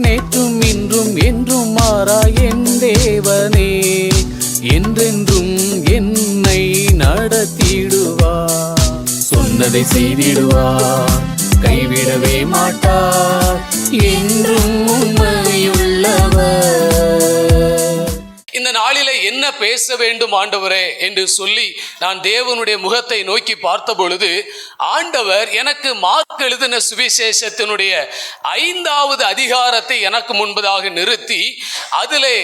நேற்றும் இன்றும் என்றும் மாறா என் தேவனே, என்றென்றும் என்னை நடத்திடுவார். சொன்னதை செய்திடுவார், கைவிடவே மாட்டார், என்றும் உண்மையுள்ளவர். இந்த நாளிலே என்ன பேச வேண்டும் ஆண்டவரே என்று சொல்லி நான் தேவனுடைய முகத்தை நோக்கி பார்த்த பொழுது, ஆண்டவர் எனக்கு மார்க் எழுதின சுவிசேஷத்தினுடைய 5வது அதிகாரத்தை எனக்கு முன்பதாக நிறுத்தி, அதிலே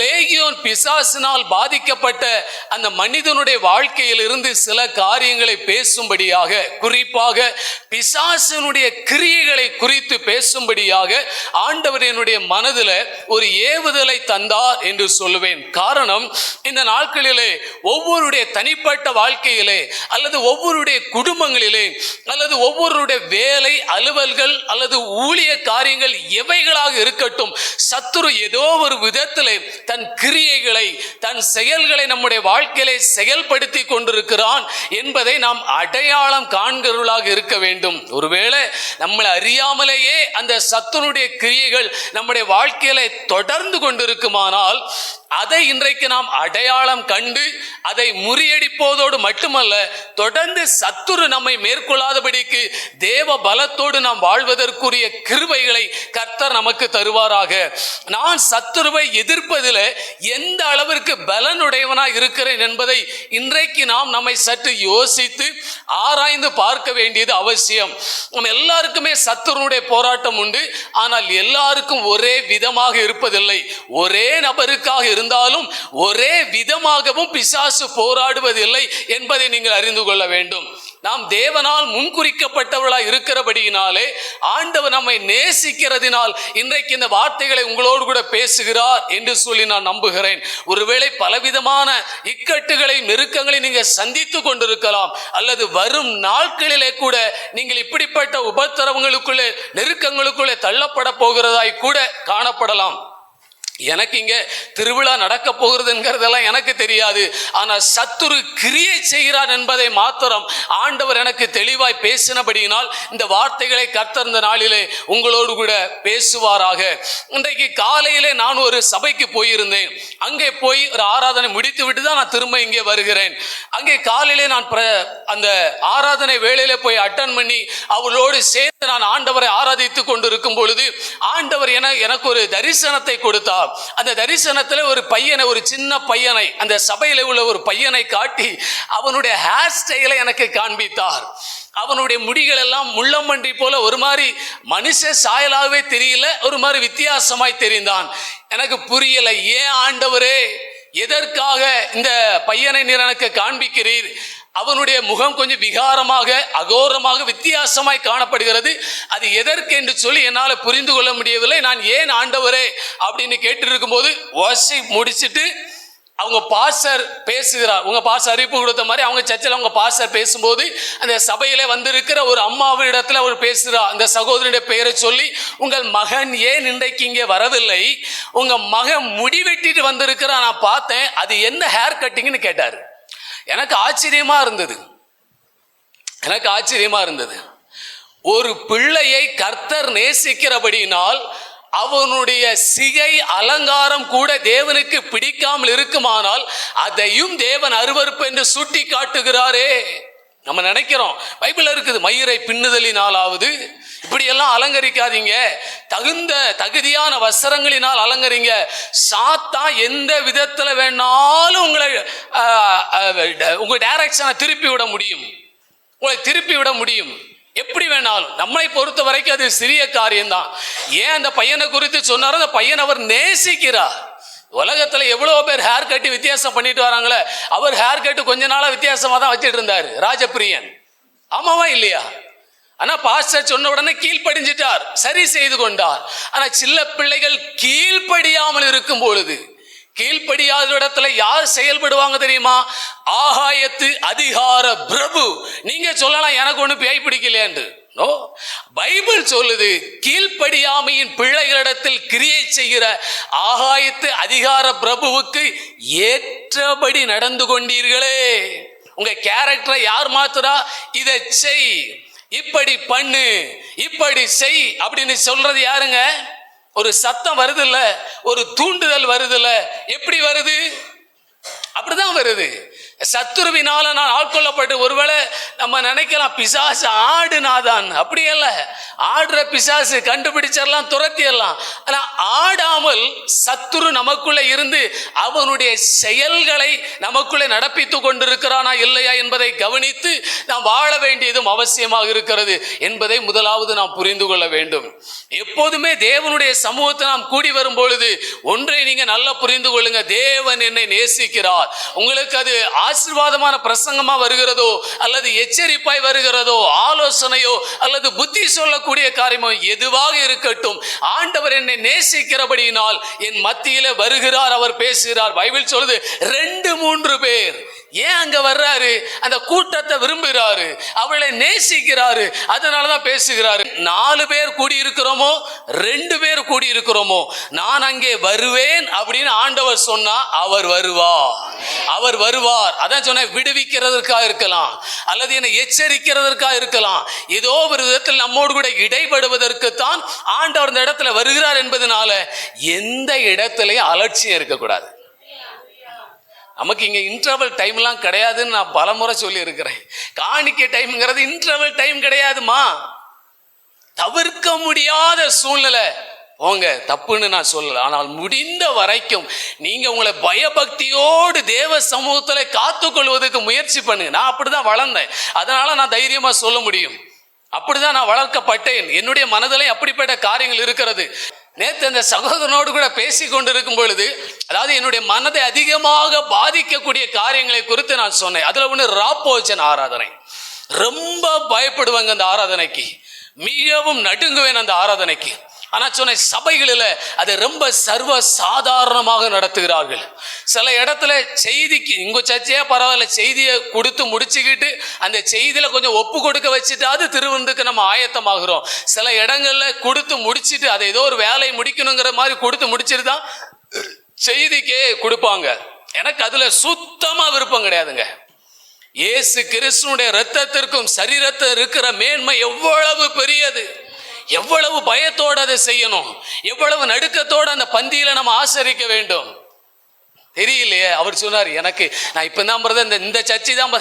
லேகியோன் பிசாசினால் பாதிக்கப்பட்ட அந்த மனிதனுடைய வாழ்க்கையில் இருந்து சில காரியங்களை பேசும்படியாக, குறிப்பாக பிசாசினுடைய கிரியைகளை குறித்து பேசும்படியாக ஆண்டவர் என்னுடைய மனதில் ஒரு ஏவுதலை தந்தார் என்று சொல்லுவேன். காரணம், இந்த நாட்களிலே ஒவ்வொருடைய தனிப்பட்ட வாழ்க்கையிலே அல்லது ஒவ்வொருடைய குடும்பங்களிலே அல்லது ஒவ்வொருடைய வேலை அலுவல்கள் அல்லது ஊழிய காரியங்கள் எவைகளாக இருக்கட்டும், சத்துரு ஏதோ ஒரு விதத்திலே தன் கிரியைகளை தன் செயல்களை நம்முடைய வாழ்க்கையிலே செயல்படுத்தி கொண்டிருக்கிறான் என்பதை நாம் அடையாளம் காண்கிறவர்களாக இருக்க வேண்டும். ஒருவேளை நம்மளை அறியாமலேயே அந்த சத்துருடைய கிரியைகள் நம்முடைய வாழ்க்கையில தொடர்ந்து கொண்டிருக்குமானால் அதை இன்றைக்கு நாம் அடையாளம் கண்டு அதை முறியடிப்போதோடு மட்டுமல்ல, தொடர்ந்து சத்துரு நம்மை மேற்கொள்ளாதபடிக்கு தேவ பலத்தோடு நாம் வாழ்வதற்குரிய கிருபைகளை கர்த்தர் நமக்கு தருவாராக. நான் சத்துருவை எதிர்ப்பதில் எந்த அளவிற்கு பலனுடையவனாக இருக்கிறேன் என்பதை இன்றைக்கு நாம் நம்மை சற்று யோசித்து ஆராய்ந்து பார்க்க வேண்டியது அவசியம். நம்ம எல்லாருக்குமே சத்துருடைய போராட்டம் உண்டு, ஆனால் எல்லாருக்கும் ஒரே விதமாக இருப்பதில்லை. ஒரே நபருக்காக இருந்தாலும் ஒரே விதமாகவும் பிசாசு போராடுவதில்லை என்பதை நீங்கள் அறிந்து கொள்ள வேண்டும். நாம் தேவனால் முன்குறிக்கப்பட்டவர்களாக இருக்கிறபடியினாலே, ஆண்டவர் நம்மை நேசிக்கிறதினால் இன்றைக்கு இந்த வார்த்தைகளை உங்களோடு கூட பேசுகிறார் என்று சொல்லி நான் நம்புகிறேன். ஒருவேளை பலவிதமான இக்கட்டுகளை நெருக்கங்களை நீங்கள் சந்தித்து கொண்டிருக்கலாம், அல்லது வரும் நாட்களிலே கூட நீங்கள் இப்படிப்பட்ட உபத்திரவங்களுக்குள்ளே நெருக்கங்களுக்குள்ளே தள்ளப்பட போகிறதாய் கூட காணப்படலாம். எனக்கு இங்க திருவிழா நடக்க போகிறதுங்கிறதெல்லாம் எனக்கு தெரியாது, ஆனால் சத்துரு கிரியை செய்கிறான் என்பதை மாத்திரம் ஆண்டவர் எனக்கு தெளிவாய் பேசினபடியினால் இந்த வார்த்தைகளை கர்த்தர் இந்த நாளிலே உங்களோடு கூட பேசுவாராக. இன்றைக்கு காலையிலே நான் ஒரு சபைக்கு போயிருந்தேன். அங்கே போய் ஒரு ஆராதனை முடித்து விட்டு தான் நான் திரும்ப இங்கே வருகிறேன். அங்கே காலையிலே நான் அந்த ஆராதனை வேளையிலே போய் அட்டன் பண்ணி அவளோடு சேர்ந்து நான் ஆண்டவரை ஆராதித்து கொண்டிருக்கும் பொழுது ஆண்டவர் எனக்கு ஒரு தரிசனத்தை கொடுத்தார். அந்த தரிசனத்தில் ஒரு பையனை, ஒரு சின்ன பையனை, அந்த சபையில் உள்ள ஒரு பையனை காட்டி அவனுடைய ஹேர் ஸ்டைலை எனக்கு காண்பித்தார். அவனுடைய முடிகள் எல்லாம் முள்ளம்பன்றி போல ஒரு மாதிரி மனுஷ சாயலாகவே தெரியல, ஒரு மாதிரி வித்தியாசமாய் தெரிந்தான். எனக்கு புரியல, ஏன் ஆண்டவரே, எதற்காக இந்த பையனை நீர் எனக்கு காண்பிக்கிறீர்? அவனுடைய முகம் கொஞ்சம் விகாரமாக அகோரமாக வித்தியாசமாய் காணப்படுகிறது. அது எதற்கு என்று சொல்லி என்னால் புரிந்து கொள்ள முடியவில்லை. நான் ஏன் ஆண்டவரே அப்படின்னு கேட்டு இருக்கும்போது வாசி முடிச்சுட்டு அவங்க பாஸ்டர் பேசுகிறார். உங்க பாஸ்டர் அறிவிப்பு கொடுத்த மாதிரி அவங்க சர்ச்சில் அவங்க பாஸ்டர் பேசும்போது அந்த சபையில வந்திருக்கிற ஒரு அம்மாவின் இடத்துல அவர் பேசுகிறார். அந்த சகோதரனுடைய பெயரை சொல்லி, உங்கள் மகன் ஏன் இன்றைக்கு இங்கே வரவில்லை? உங்க மகன் முடி வெட்டிட்டு வந்திருக்கிற நான் பார்த்தேன், அது என்ன ஹேர் கட்டிங்னு கேட்டார். எனக்கு ஆச்சரியமா இருந்தது. ஒரு பிள்ளையை கர்த்தர் நேசிக்கிறபடியினால் அவனுடைய சிகை அலங்காரம் கூட தேவனுக்கு பிடிக்காமல் இருக்குமானால் அதையும் தேவன் அருவருப்பு என்று சுட்டி காட்டுகிறாரே. நம்ம நினைக்கிறோம் பைபிள் இருக்குது, மயிரை பின்னுதலினாலாவது இப்படியெல்லாம் அலங்கரிக்காதீங்க, தகுதியான வஸ்திரங்களினால் அலங்கரிங்க. சாத்தா எந்த விதத்துல வேணாலும் உங்க டைரக்ஷனை திருப்பி விட முடியும், உங்களை திருப்பி விட முடியும், எப்படி வேணாலும். நம்மை பொறுத்த வரைக்கும் அது சிறிய காரியம்தான். ஏன் அந்த பையனை குறித்து சொன்னாரோ, அந்த பையன் அவர் நேசிக்கிறார். உலகத்துல எவ்வளவு பேர் ஹேர் கட்டி வித்தியாசம் பண்ணிட்டு வராங்களே, அவர் ஹேர் கட்டு கொஞ்ச நாளா வித்தியாசமா தான் வச்சிட்டு இருந்தாரு, ராஜபிரியன். ஆமாவா இல்லையா? ஆனா பாஸ்டர் சொன்ன உடனே கீழ்ப்படிஞ்சிட்டார், சரி செய்து கொண்டார். ஆனா சில பிள்ளைகள் கீழ்ப்படியாமல் இருக்கும் பொழுது, கீழ்ப்படியாத இடத்துல யார் செயல்படுவாங்க தெரியுமா? ஆகாயத்து அதிகார பிரபு. நீங்க சொல்லலாம் எனக்கு ஒண்ணு பேய் பிடிக்கலையாண்டு. நோ, பைபிள் சொல்லுது, கீழ்ப்படியாமையின் பிள்ளைகளிடத்தில் கிரியை செய்கிற ஆகாயத்து அதிகார பிரபுவுக்கு ஏற்றபடி நடந்து கொண்டீர்களே. உங்க கேரக்டரை யார் மாத்துறா? இதை செய், இப்படி பண்ணு, இப்படி செய் அப்படின்னு சொல்றது யாருங்க? ஒரு சத்தம் வருதுல்ல, ஒரு தூண்டுதல் வருதுல்ல, எப்படி வருது? அப்படிதான் வருது. சத்துருவினால நான் ஆட்கொள்ளப்பட்டு, ஒருவேளை நம்ம நினைக்கலாம் பிசாசு ஆடுனாதான், அப்படி அல்ல. ஆடுற பிசாசு கண்டுபிடிச்சிடலாம், துரத்திடலாம். ஆனா ஆடாமல் சத்துரு நமக்குள்ள இருந்து அவனுடைய செயல்களை நமக்குள்ளே நடப்பித்து கொண்டிருக்கிறானா இல்லையா என்பதை கவனித்து நாம் வாழ வேண்டியதும் அவசியமாக இருக்கிறது என்பதை முதலாவது நாம் புரிந்து கொள்ள வேண்டும். எப்போதுமே தேவனுடைய சமூகத்தை நாம் கூடி வரும் பொழுது ஒன்றை நீங்க நல்லா புரிந்து கொள்ளுங்க, தேவன் என்னை நேசிக்கிறார். உங்களுக்கு அது ஆசீர்வாதமான பிரசங்கமா வருகிறதோ அல்லது எச்சரிப்பாய் வருகிறதோ, ஆலோசனையோ அல்லது புத்தி சொல்லக்கூடிய காரியமோ எதுவாக இருக்கட்டும், ஆண்டவர் என்னை நேசிக்கிறபடியினால் என் மத்தியில வருகிறார், அவர் பேசுகிறார். பைபிள் சொல்லுது 2-3 பேர். ஏன் அங்க வர்றாரு? அந்த கூட்டத்தை விரும்புகிறாரு, அவளை நேசிக்கிறாரு, அதனாலதான் பேசுகிறாரு. 4 பேர் கூடி இருக்கிறோமோ 2 பேர் கூடி இருக்கிறோமோ, நான் அங்கே வருவேன் அப்படின்னு ஆண்டவர் சொன்னா அவர் வருவார், அவர் வருவார். அதான் சொன்ன, விடுவிக்கிறதற்காக இருக்கலாம் அல்லது என்னை எச்சரிக்கிறதற்காக இருக்கலாம், ஏதோ ஒரு விதத்தில் நம்மோடு கூட இடைபடுவதற்குத்தான் ஆண்டவர் இந்த இடத்துல வருகிறார் என்பதனால எந்த இடத்திலையும் அலட்சியம் இருக்கக்கூடாது. நமக்கு இங்க இன்டர்வல் டைம்லாம் கிடையாதுன்னு நான் பலமுறை சொல்லி இருக்கிறேன். காணிக்கை டைம்ங்கிறது இன்டர்வல் டைம் கிடையாதுமா. தவிர்க்க முடியாத சூழ்நிலை போங்க, தப்புன்னு நான் சொல்லல. ஆனால் முடிந்த வரைக்கும் நீங்க உங்களை பயபக்தியோடு தேவ சமூகத்துல காத்துக்கொள்வதற்கு முயற்சி பண்ணுங்க. நான் அப்படிதான் வளர்ந்தேன், அதனால நான் தைரியமா சொல்ல முடியும். அப்படிதான் நான் வளர்க்கப்பட்டேன். என்னுடைய மனதிலே அப்படிப்பட்ட காரியங்கள் இருக்கிறது. நேற்று அந்த சகோதரனோடு கூட பேசி கொண்டிருக்கும் பொழுது, அதாவது என்னுடைய மனதை அதிகமாக பாதிக்கக்கூடிய காரியங்களை குறித்து நான் சொன்னேன். அதுல ஒன்று ராப்போஜன் ஆராதனை. ரொம்ப பயப்படுவாங்க அந்த ஆராதனைக்கு, மிகவும் நடுங்குவேன் அந்த ஆராதனைக்கு. ஆனா சொன்ன சபைகளில் அதை ரொம்ப சர்வ சாதாரணமாக நடத்துகிறார்கள். சில இடத்துல செய்திக்கு இங்க சர்ச்சையா பரவாயில்ல, செய்தியை கொடுத்து முடிச்சுக்கிட்டு அந்த செய்தியில கொஞ்சம் ஒப்பு கொடுக்க வச்சுட்டு அது திருவிருந்துக்கு நம்ம ஆயத்தமாகிறோம். சில இடங்கள்ல கொடுத்து முடிச்சுட்டு அதை ஏதோ ஒரு வேலையை முடிக்கணுங்கிற மாதிரி கொடுத்து முடிச்சுட்டு தான் செய்திக்கே கொடுப்பாங்க. எனக்கு அதுல சுத்தமா விருப்பம் கிடையாதுங்க. இயேசு கிறிஸ்துனுடைய இரத்தத்திற்கும் சரீரத்தில் இருக்கிற மேன்மை எவ்வளவு பெரியது, எவ்வளவு பயத்தோடு அதை செய்யணும், எவ்வளவு நடுக்கத்தோடு அந்த பந்தியில நம்ம ஆசரிக்க வேண்டும் தெரியலையே. அவர் சொன்னார், எனக்கு நான் இப்பதான் இந்த சர்ச்சை தான்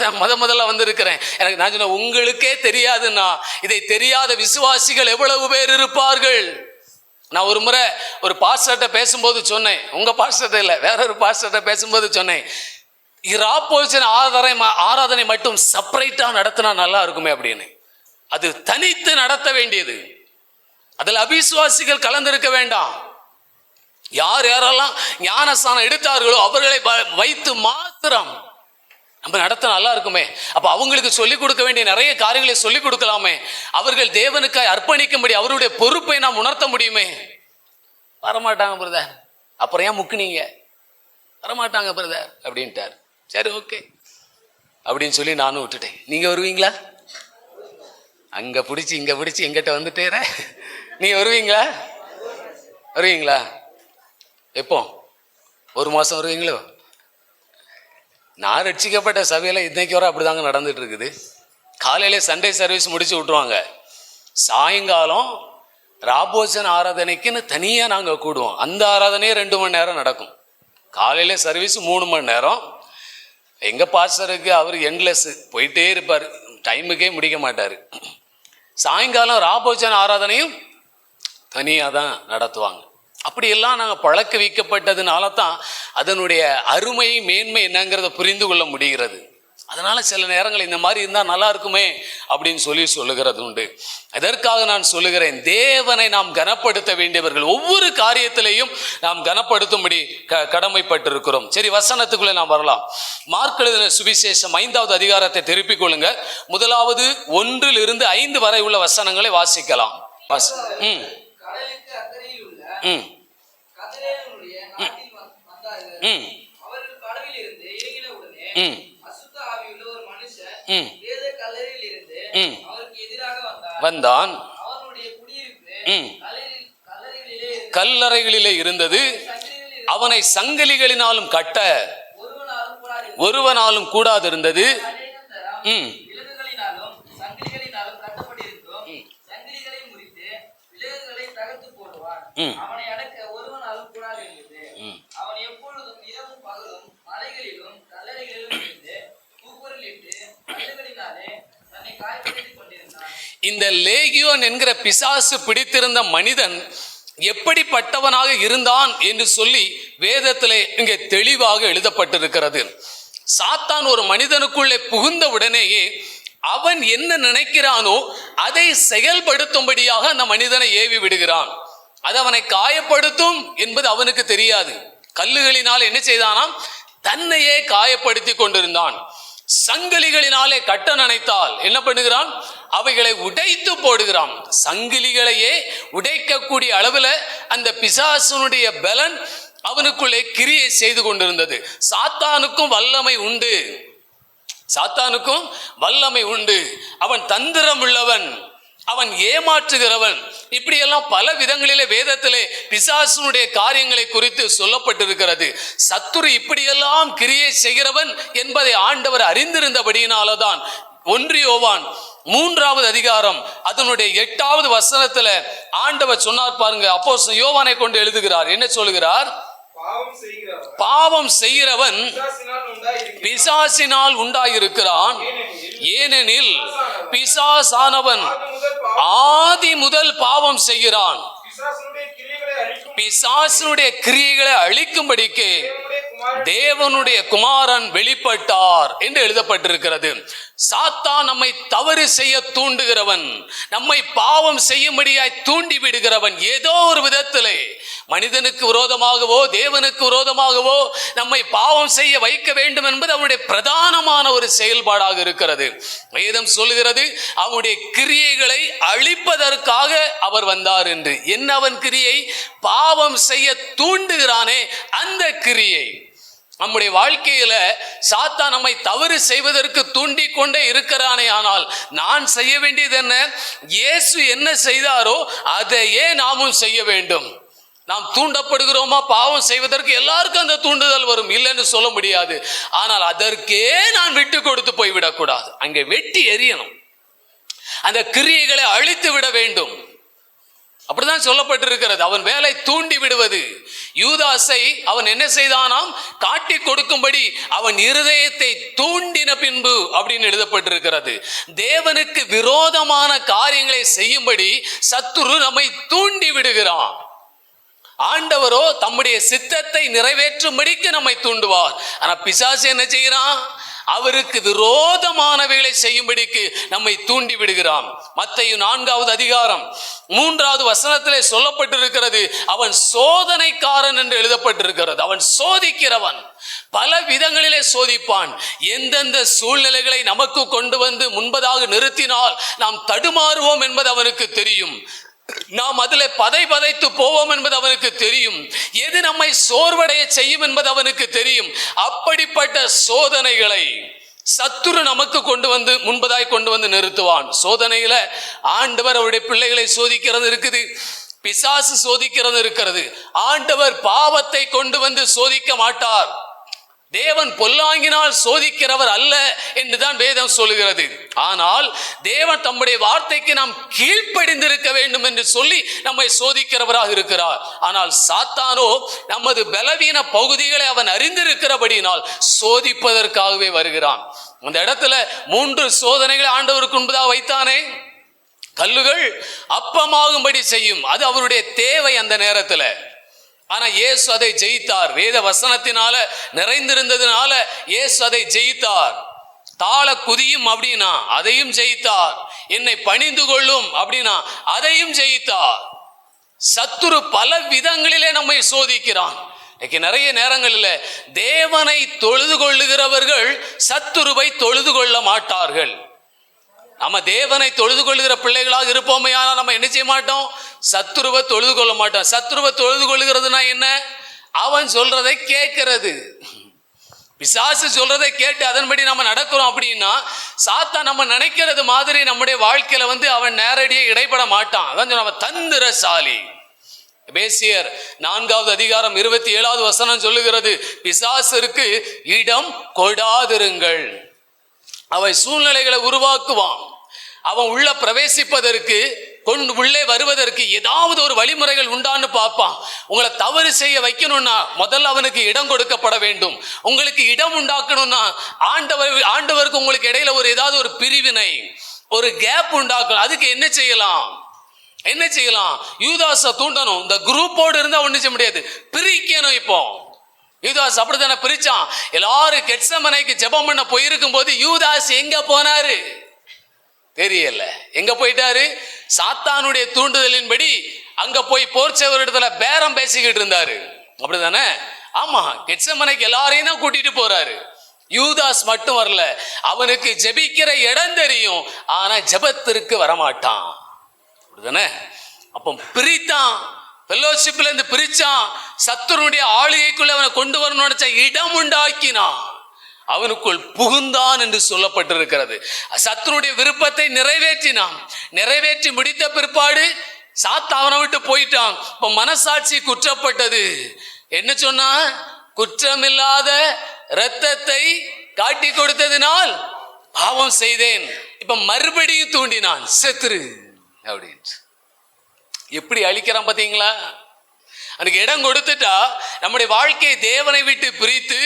முதல்ல வந்திருக்கிறேன். எனக்கு நான் சொன்ன, உங்களுக்கே தெரியாதுன்னா இதை தெரியாத விசுவாசிகள் எவ்வளவு பேர் இருப்பார்கள். நான் ஒரு முறை ஒரு பாஸ்டர்ட்ட பேசும்போது சொன்னேன், உங்க பாஸ்டர்ட்ட இல்லை, வேற ஒரு பாஸ்டர்ட்ட பேசும்போது சொன்னேன், ராப்போஜன ஆராதனை மட்டும் செப்பரேட்டா நடத்தினா நல்லா இருக்குமே அப்படின்னு. அது தனித்து நடத்த வேண்டியது, அதில் அவிசுவாசிகள் கலந்திருக்க வேண்டாம். யார் யாரெல்லாம் ஞானஸ்தானம் எடுத்தார்களோ அவர்களை வைத்து மாத்திரம் நம்ம நடத்த நல்லா இருக்குமே. அப்ப அவங்களுக்கு சொல்லிக் கொடுக்க வேண்டிய நிறைய காரியங்களை சொல்லிக் கொடுக்கலாமே. அவர்கள் தேவனுக்காய் அர்ப்பணிக்கும்படி அவருடைய பொறுப்பை நாம் உணர்த்த முடியுமே. வரமாட்டாங்க பிரதர். அப்புறம் ஏன் முக்குனீங்க? வரமாட்டாங்க பிரதர் அப்படின்ட்டார். சரி ஓகே அப்படின்னு சொல்லி நானும் விட்டுட்டேன். நீங்க வருவீங்களா? அங்க பிடிச்சி இங்க பிடிச்சி எங்கிட்ட வந்துட்டேற, நீங்க வருவீங்களா? வருவீங்களா? எப்போ? 1 மாசம் வருவீங்களோ? நான் ரட்சிக்கப்பட்ட சபையில இன்னைக்கு வர அப்படிதாங்க நடந்துட்டு இருக்குது. காலையில சண்டே சர்வீஸ் முடிச்சு விட்டுருவாங்க, சாயங்காலம் ராபோஜன் ஆராதனைக்குன்னு தனியா நாங்க கூடுவோம். அந்த ஆராதனையே 2 மணி நேரம் நடக்கும். காலையில சர்வீஸ் 3 மணி நேரம். எங்க பாஸ்டருக்கு அவர் எண்ட்லெஸ், போயிட்டே இருப்பார், டைமுக்கே முடிக்க மாட்டாரு. சாயங்காலம் ராபோஜன் ஆராதனையும் தனியா தான் நடத்துவாங்க. அப்படியெல்லாம் நாங்கள் பழக்க வைக்கப்பட்டதுனால தான் அதனுடைய அருமை மேன்மை என்னங்கிறத புரிந்து கொள்ள முடிகிறது. அதனால சில நேரங்கள் இந்த மாதிரி இருந்தால் நல்லா இருக்குமே அப்படின்னு சொல்லுகிறது உண்டு. அதற்காக நான் சொல்லுகிறேன், தேவனை நாம் கனப்படுத்த வேண்டியவர்கள். ஒவ்வொரு காரியத்திலையும் நாம் கனப்படுத்தும்படி கடமைப்பட்டிருக்கிறோம். சரி, வசனத்துக்குள்ளே நாம் வரலாம். மார்க் எழுதின சுவிசேஷம் 5வது அதிகாரத்தை திருப்பிக் கொள்ளுங்க. 1 - 5 வரை உள்ள வசனங்களை வாசிக்கலாம். வந்தான், கல்லறைகளிலே இருந்தது, அவனை சங்கிலிகளினாலும் கட்ட ஒருவனாலும் கூடாதிருந்தது. அவனை அடக்க ஒருவனாலும் கூடாது இருந்தது. அவன் எப்பொழுதும் இரவும் பகலும் மலைகளிலும் கல்லறைகளிலும் இருந்து கூக்குரலிட்டு கல்லுகளினாலே தன்னை காயப்படுத்திக் கொண்டிருந்தான். இந்த லேகியோன் என்கிற பிசாசு பிடித்திருந்த மனிதன் எப்படிப்பட்டவனாக இருந்தான் என்று சொல்லி வேதத்திலே இங்கே தெளிவாக எழுதப்பட்டிருக்கிறது. சாத்தான் ஒரு மனிதனுக்குள்ளே புகுந்த உடனேயே அவன் என்ன நினைக்கிறானோ அதை செயல்படுத்தும்படியாக அந்த மனிதனை ஏவி விடுகிறான். அது அவனை காயப்படுத்தும் என்பது அவனுக்கு தெரியாது. கல்லுகளினால் என்ன செய்தானாம்? தன்னையே காயப்படுத்தி கொண்டிருந்தான். சங்கிலிகளினாலே கட்ட நினைத்தால் என்ன பண்ணுகிறான்? அவைகளை உடைத்து போடுகிறான். சங்கிலிகளையே உடைக்கக்கூடிய அளவில் அந்த பிசாசுனுடைய பலன் அவனுக்குள்ளே கிரியை செய்து கொண்டிருந்தது. சாத்தானுக்கும் வல்லமை உண்டு, சாத்தானுக்கும் வல்லமை உண்டு. அவன் தந்திரம் உள்ளவன், அவன் ஏமாற்றுகிறவன். இப்படியெல்லாம் பல விதங்களிலே வேதத்திலே பிசாசுனுடைய காரியங்களை குறித்து சொல்லப்பட்டிருக்கிறது. சத்துரு இப்படியெல்லாம் கிரியை செய்கிறவன் என்பதை ஆண்டவர் அறிந்திருந்தபடியினால்தான் 1 யோவான் 3வது அதிகாரம் அதனுடைய 8வது வசனத்துல ஆண்டவர் சொன்னார் பாருங்க. அப்போஸ்தலன் யோவானை கொண்டு எழுதுகிறார். என்ன சொல்லுகிறார்? பாவம் செய்கிறவன் பிசாசினால் உண்டாயிருக்கிறான். ஏனெனில் பிசாசானவன் ஆதி முதல் பாவம் செய்கிறான். பிசாசுடைய கிரியைகளை அழிக்கும்படிக்கு தேவனுடைய குமாரன் வெளிப்பட்டார் என்று எழுதப்பட்டிருக்கிறது. சாத்தான் நம்மை தவறு செய்ய தூண்டுகிறவன், நம்மை பாவம் செய்யும்படியாய் தூண்டி விடுகிறவன். ஏதோ ஒரு விதத்திலே மனிதனுக்கு விரோதமாகவோ தேவனுக்கு விரோதமாகவோ நம்மை பாவம் செய்ய வைக்க வேண்டும் என்பது அவனுடைய பிரதானமான ஒரு செயல்பாடாக இருக்கிறது. வேதம் சொல்லுகிறது அவனுடைய கிரியைகளை அழிப்பதற்காக அவர் வந்தார் என்று. என்ன அவன் கிரியை? பாவம் செய்ய தூண்டுகிறானே அந்த கிரியை. நம்முடைய வாழ்க்கையில சாத்தான் நம்மை தவறு செய்வதற்கு தூண்டி கொண்டே இருக்கிறானே. ஆனால் நான் செய்ய வேண்டியது என்ன? இயேசு என்ன செய்தாரோ அதையே நாமும் செய்ய வேண்டும். நாம் தூண்டப்படுகிறோமா பாவம் செய்வதற்கு? எல்லாருக்கும் அந்த தூண்டுதல் வரும், இல்லைன்னு சொல்ல முடியாது. ஆனால் அதற்கே நான் விட்டு கொடுத்து போய்விடக்கூடாது. அங்கே வெட்டி எறியணும், அந்த கிரியைகளை அழித்து விட வேண்டும். அப்படிதான் சொல்லப்பட்டிருக்கிறது. அவன் வேலை தூண்டி விடுவது. யூதாசை அவன் என்ன செய்தானாம்? காட்டி கொடுக்கும்படி அவன் இருதயத்தை தூண்டின பின்பு அப்படின்னு எழுதப்பட்டிருக்கிறது. தேவனுக்கு விரோதமான காரியங்களை செய்யும்படி சத்துரு நம்மை தூண்டி விடுகிறான். ஆண்டவரோ தம்முடைய சித்தத்தை நிறைவேற்றும்படிக்கு நம்மை தூண்டுவார். ஆனா பிசாசு என்ன செய்கிறான்? அவருக்கு விரோதமானவைகளை செய்யும்படிக்கு நம்மை தூண்டி விடுகிறான். மத்தேயு 4வது அதிகாரம் 3வது வசனத்திலே சொல்லப்பட்டிருக்கிறது, அவன் சோதனைக்காரன் என்று எழுதப்பட்டிருக்கிறது. அவன் சோதிக்கிறவன், பல விதங்களிலே சோதிப்பான். எந்தெந்த சூழ்நிலைகளை நமக்கு கொண்டு வந்து முன்பதாக நிறுத்தினால் நாம் தடுமாறுவோம் என்பது அவனுக்கு தெரியும். நாம் அதில் பதைத்து போவோம் என்பது அவனுக்கு தெரியும். எது நம்மை சோர்வடைய செய்யும் என்பது அவனுக்கு தெரியும். அப்படிப்பட்ட சோதனைகளை சத்துரு நமக்கு முன்பதாய் கொண்டு வந்து நிறுத்துவான். சோதனையில ஆண்டவர் அவருடைய பிள்ளைகளை சோதிக்கிறது இருக்குது, பிசாசு சோதிக்கிறது இருக்கிறது. ஆண்டவர் பாவத்தை கொண்டு வந்து சோதிக்க மாட்டார். தேவன் பொல்லாங்கினால் சோதிக்கிறவர் அல்ல என்றுதான் வேதம் சொல்லுகிறது. ஆனால் தேவன் தம்முடைய வார்த்தைக்கு நாம் கீழ்ப்படிந்திருக்க வேண்டும் என்று சொல்லி நம்மை சோதிக்கிறவராக இருக்கிறார். ஆனால் சாத்தானோ நமது பலவீன பகுதிகளை அவன் அறிந்திருக்கிறபடியினால் சோதிப்பதற்காகவே வருகிறான். அந்த இடத்துல 3 சோதனைகளை ஆண்டவருக்கு முன்பதாக வைத்தானே. கல்லுகள் அப்பமாகும்படி செய்யும், அது அவருடைய தேவை அந்த நேரத்தில். ஆனா இயேசு அதை ஜெயித்தார். வேத வசனத்தினால நிறைந்திருந்ததுனால இயேசு அதை ஜெயித்தார். தாள குதியும் அப்படின்னா அதையும் ஜெயித்தார். என்னை பணிந்து கொள்ளும் அப்படின்னா அதையும் ஜெயித்தார். சத்துரு பல விதங்களிலே நம்மை சோதிக்கிறான். நிறைய நேரங்களில் தேவனை தொழுது கொள்ளுகிறவர்கள் சத்துருவை தொழுது கொள்ள மாட்டார்கள். நம்ம தேவனை தொழுது கொள்ளுகிற பிள்ளைகளாக இருப்போமே, ஆனால் நம்ம என்ன செய்ய மாட்டோம்? சத்துருவை தொழுது கொள்ள மாட்டோம். சத்துருவை தொழுது கொள்ளுகிறதுனா என்ன? அவன் சொல்றதை கேட்கிறது. பிசாசு சொல்றதை கேட்டு அதன்படி நம்ம நடக்கிறோம் அப்படின்னா சாத்தான் நம்ம நினைக்கிறது மாதிரி நம்முடைய வாழ்க்கையில அவன் நேரடியாக இடைப்பட மாட்டான். அதான் அவன் தந்திரசாலி. எபேசியர் 4வது அதிகாரம் 27வது வசனம் சொல்லுகிறது, பிசாசிற்கு இடம் கொடாதிருங்கள். அவன் சூழ்நிலைகளை உருவாக்குவான். அவன் உள்ள பிரவேசிப்பதற்கு கொண்டு உள்ளே வருவதற்கு ஏதாவது ஒரு வழிமுறைகள் உண்டான்னு பார்ப்பான். உங்களை தவறு செய்ய வைக்கணும்னா முதல்ல அவனுக்கு இடம் கொடுக்கப்பட வேண்டும். உங்களுக்கு இடம் உண்டாக்கணும்னா ஆண்டவருக்கு உங்களுக்கு இடையில ஒரு ஏதாவது ஒரு பிரிவினை, ஒரு கேப் உண்டாக்கணும். அதுக்கு என்ன செய்யலாம்? யூதாசை தூண்டணும். இந்த குரூப்போடு இருந்தா ஒண்ணு செய்ய முடியாது, பிரிக்கணும். இப்போ யூதாஸ் அப்படித்தானே பிரிச்சான். எல்லாரும் கெத்செமனேக்கு ஜெபம் பண்ண போயிருக்கும் போது யூதாஸ் எங்க போனாரு தெரியல. எங்க போயிட்டாரு? சாத்தானுடைய தூண்டுதலின்படி அங்க போய் போர்ச்சவரிடத்துல பேரம் பேசிக்கிட்டு இருந்தாரு. அப்படிதானே? ஆமா, கெத்செமனேக்கு எல்லாரையும் தான் கூட்டிட்டு போறாரு. யூதாஸ் மட்டும் வரல. அவனுக்கு ஜெபிக்கிற இடம் தெரியும், ஆனா ஜெபத்திற்கு வரமாட்டான். அப்படிதானே? அப்போ பிரித்தான், ஃபெல்லோஷிப்ல இருந்து பிரிச்சான். சத்துருடைய ஆளுகைக்குள்ள அவனை கொண்டு வரணும்னு நினைச்சா இடம் உண்டாக்கினான், அவனுக்குள் புகுந்தான் என்று சொல்லப்பட்டிருக்கிறது. சத்துருடைய விருப்பத்தை நிறைவேற்றினான். நிறைவேற்றி முடித்த பிற்பாடு சாத்தா அவனை விட்டு போயிட்டான். இப்ப மனசாட்சி குற்றப்பட்டது. என்ன சொன்னா? குற்றமில்லாத இரத்தத்தை காட்டி கொடுத்ததினால் பாவம் செய்தேன். இப்ப மறுபடியும் தூண்டினான், செத்துரு அப்படின்னு. எப்படி அழிக்கிறான் பாத்தீங்களா? அதுக்கு இடம் கொடுத்துட்டா நம்முடைய வாழ்க்கையை தேவனை விட்டு பிரித்து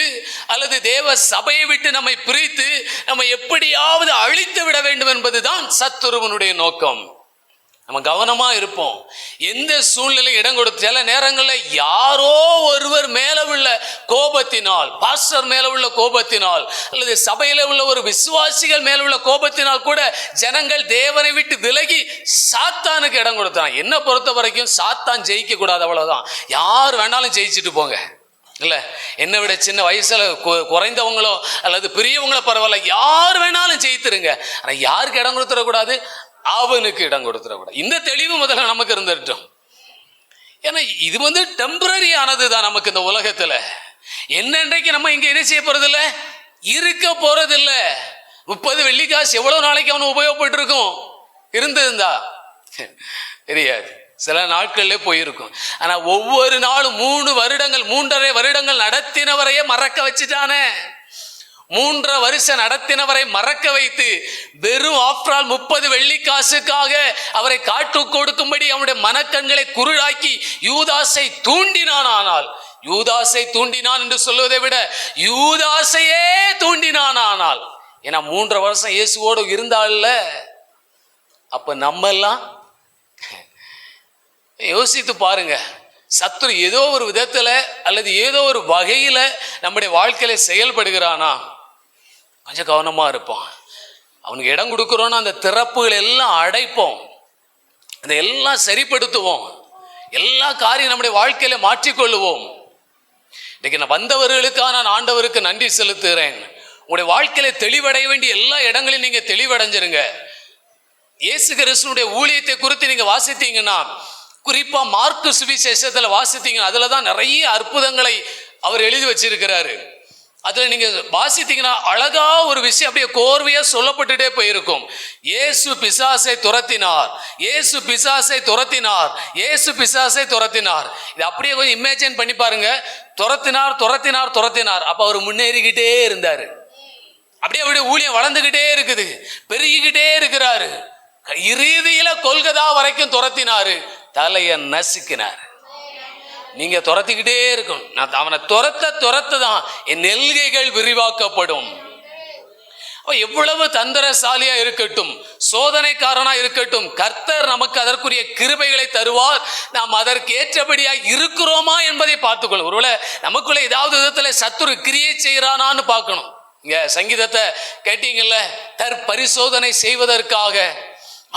அல்லது தேவ சபையை விட்டு நம்மை பிரித்து நம்ம எப்படியாவது அழித்து விட வேண்டும் என்பதுதான் சத்துருவனுடைய நோக்கம். நம்ம கவனமா இருப்போம். எந்த சூழ்நிலை இடம் கொடுத்து, சில நேரங்களில் யாரோ ஒருவர் மேல உள்ள கோபத்தினால், பாஸ்டர் மேல உள்ள கோபத்தினால் அல்லது சபையில உள்ள ஒரு விசுவாசிகள் மேல உள்ள கோபத்தினால் கூட ஜனங்கள் தேவனை விட்டு விலகி சாத்தானுக்கு இடம் கொடுத்தான். என்ன பொறுத்த வரைக்கும் சாத்தான் ஜெயிக்க கூடாது, அவ்வளவுதான். யார் வேணாலும் ஜெயிச்சுட்டு போங்க, இல்ல என்னை விட சின்ன வயசுல குறைந்தவங்களோ அல்லது பெரியவங்களோ பரவாயில்ல, யார் வேணாலும் ஜெயித்துருங்க. ஆனா யாருக்கு இடம் கொடுத்துடக்கூடாது? அவனுக்கு இடம் கொடுத்துடக்கூடாது. இந்த தெளிவு முதல்ல நமக்கு இருந்துட்டோம். ஏன்னா இது டெம்பரரி ஆனதுதான் நமக்கு இந்த உலகத்துல. என்னன்றைக்கு நம்ம இங்க என்ன செய்ய போறது இல்ல, இருக்க போறது இல்ல. 30 வெள்ளிக்காசு எவ்வளவு நாளைக்கு அவனு உபயோகப்பட்டு இருக்கும்? இருந்திருந்தா தெரியாது, சில நாட்கள்ல போயிருக்கும். ஆனா ஒவ்வொரு நாளும் 3.5 வருடங்கள் நடத்தினவரையே மறக்க வச்சுட்டானே. 3 வருஷம் நடத்தினவரை மறக்க வைத்து வெறும் ஆஃப்டர் ஆல் 30 வெள்ளிக்காசுக்காக அவரை காட்டு கொடுக்கும்படி அவனுடைய மனக்கண்களை குருடாக்கி யூதாசை தூண்டினான். ஆனால் யூதாசை தூண்டினான் என்று சொல்வதை விட யூதாசையே தூண்டினான். ஆனால் ஏன்னா 3 வருஷம் இயேசுவோடு இருந்தால்ல. அப்ப நம்ம எல்லாம் யோசித்து பாருங்க, சத்துரு ஏதோ ஒரு விதத்துல அல்லது ஏதோ ஒரு வகையில நம்முடைய வாழ்க்கையில செயல்படுகிறானா? கொஞ்சம் கவனமா இருப்போம். அவனுக்கு இடம் கொடுக்கிறோன்னா அந்த திறப்புகள் எல்லாம் அடைப்போம், அதையெல்லாம் சரிப்படுத்துவோம், எல்லா காரியம் நம்முடைய வாழ்க்கையில மாற்றிக்கொள்ளுவோம். இன்னைக்கு நான் வந்தவர்களுக்காக நான் ஆண்டவருக்கு நன்றி செலுத்துகிறேன். உங்களுடைய வாழ்க்கையில தெளிவடைய வேண்டிய எல்லா இடங்களையும் நீங்க தெளிவடைஞ்சிருங்க. இயேசு கிறிஸ்துவினுடைய ஊழியத்தை குறித்து நீங்க வாசித்தீங்கன்னா, குறிப்பா மார்க்கு சுவிசேஷத்துல வாசித்தீங்கன்னா அதுலதான் நிறைய அற்புதங்களை அவர் எழுதி வச்சிருக்கிறாரு. அதுல நீங்க வாசித்தீங்கன்னா அழகா ஒரு விஷயம் அப்படியே கோர்வையா சொல்லப்பட்டுட்டே போயிருக்கும். இயேசு பிசாசை துரத்தினார், இயேசு பிசாசை துரத்தினார், இயேசு பிசாசை துரத்தினார். இது அப்படியே கொஞ்சம் இமேஜின் பண்ணி பாருங்க. துரத்தினார் துரத்தினார் துரத்தினார். அப்ப அவர் முன்னேறிக்கிட்டே இருந்தாரு. அப்படியே அவருடைய ஊழியம் வளர்ந்துகிட்டே இருக்குது, பெருகிக்கிட்டே இருக்கிறாரு. இறுதியில கொல்கதா வரைக்கும் துரத்தினாரு, தலையை நசுக்கினார். நீங்க துரத்திக்கிட்டே இருக்கும். நான் அவனை துரத்துதான் என் நெல்கைகள் விரிவாக்கப்படும். எவ்வளவு தந்திரசாலியா இருக்கட்டும், சோதனைக்காரனா இருக்கட்டும், கர்த்தர் நமக்கு அதற்குரிய கிருபைகளை தருவார். நாம் அதற்கு ஏற்றபடியா இருக்கிறோமா என்பதை பார்த்துக்கொள்ளும். ஒருவேளை நமக்குள்ள ஏதாவது விதத்துல சத்துரு கிரியை செய்யறானான்னு பார்க்கணும். இங்க சங்கீதத்தை கேட்டீங்கல்ல, பரிசோதனை செய்வதற்காக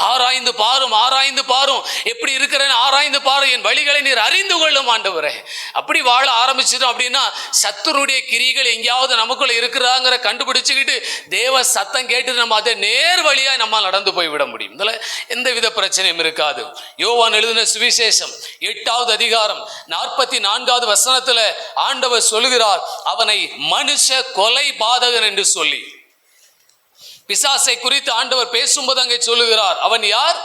ஆராய்ந்து பாரும், ஆராய்ந்து பாரும், எப்படி இருக்கிறேன்னு ஆராய்ந்து பாரு, என் வழிகளை நீர் அறிந்து கொள்ளும் ஆண்டவரே. அப்படி வாழ ஆரம்பிச்சிட்டோம் அப்படின்னா சத்துருடைய கிரிகள் எங்கேயாவது நமக்குள்ள இருக்கிறாங்கிற கண்டுபிடிச்சுக்கிட்டு தேவ சத்தம் கேட்டு நம்ம அதை நேர் வழியா நம்ம நடந்து போய் விட முடியும். இதுல எந்த வித பிரச்சனையும் இருக்காது. யோவான் எழுதின சுவிசேஷம் 8வது அதிகாரம் 44வது வசனத்துல ஆண்டவர் சொல்லுகிறார், அவனை மனுஷ கொலை பாதகன் என்று சொல்லி. பிசாசை குறித்து ஆண்டவர் பேசும்போது அங்கே சொல்லுகிறார், அவன் யார்?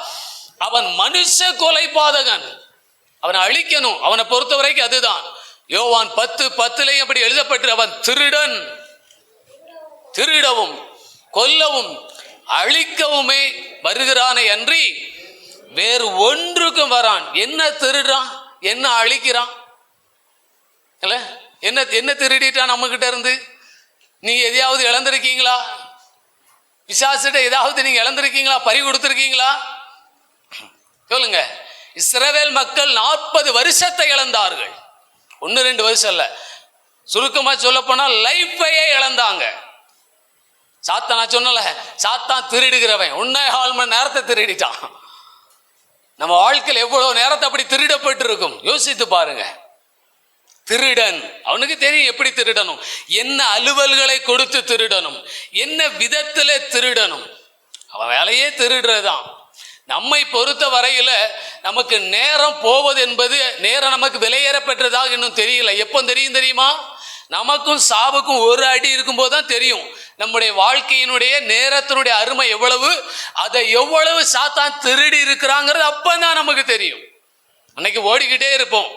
அவன் மனுஷ கொலை பாதகன். அவனை அழிக்கணும். அவனை பொறுத்த வரைக்கும் அதுதான். யோவான் 10:10 அப்படி எழுதப்பட்டு, அவன் திருடன், திருடவும் கொல்லவும் அழிக்கவுமே வருகிறானே அன்றி வேறு ஒன்றுக்கும் வரான். என்ன திருடுறான், என்ன அழிக்கிறான் இல்ல, என்ன என்ன திருடிட்டான் நம்ம கிட்ட இருந்து? நீங்க எதையாவது இழந்திருக்கீங்களா? பிசாசிட்ட ஏதாவது நீங்க இழந்திருக்கீங்களா? பறி கொடுத்திருக்கீங்களா? சொல்லுங்க. இஸ்ரவேல் மக்கள் 40 வருஷத்தை இழந்தார்கள். 1-2 வருஷம் இல்ல, சுருக்கமா சொல்ல போனா லைஃபையே இழந்தாங்க. சாத்தான், நான் சொன்னல, சாத்தான் திருடுகிறவன் 1.25 மணி நேரத்தை திருடிட்டான். நம்ம வாழ்க்கையில் எவ்வளவு நேரத்தை அப்படி திருடப்பட்டு இருக்கும் யோசித்து பாருங்க. திருடன், அவனுக்கு தெரியும் எப்படி திருடணும், என்ன அலுவல்களை கொடுத்து திருடணும், என்ன விதத்துல திருடணும். அவன் வேலையே திருடுறதுதான். நம்மை பொறுத்த வரையில நமக்கு நேரம் போவது என்பது, நேரம் நமக்கு விலையேற பெற்றதாக இன்னும் தெரியல. எப்போ தெரியும் தெரியுமா? நமக்கும் சாவுக்கும் ஒரு அடி இருக்கும்போது தான் தெரியும் நம்முடைய வாழ்க்கையினுடைய நேரத்தினுடைய அருமை எவ்வளவு, அதை எவ்வளவு சாத்தான் திருடி இருக்கிறாங்கிறது அப்பதான் நமக்கு தெரியும். அன்னைக்கு ஓடிக்கிட்டே இருப்போம்,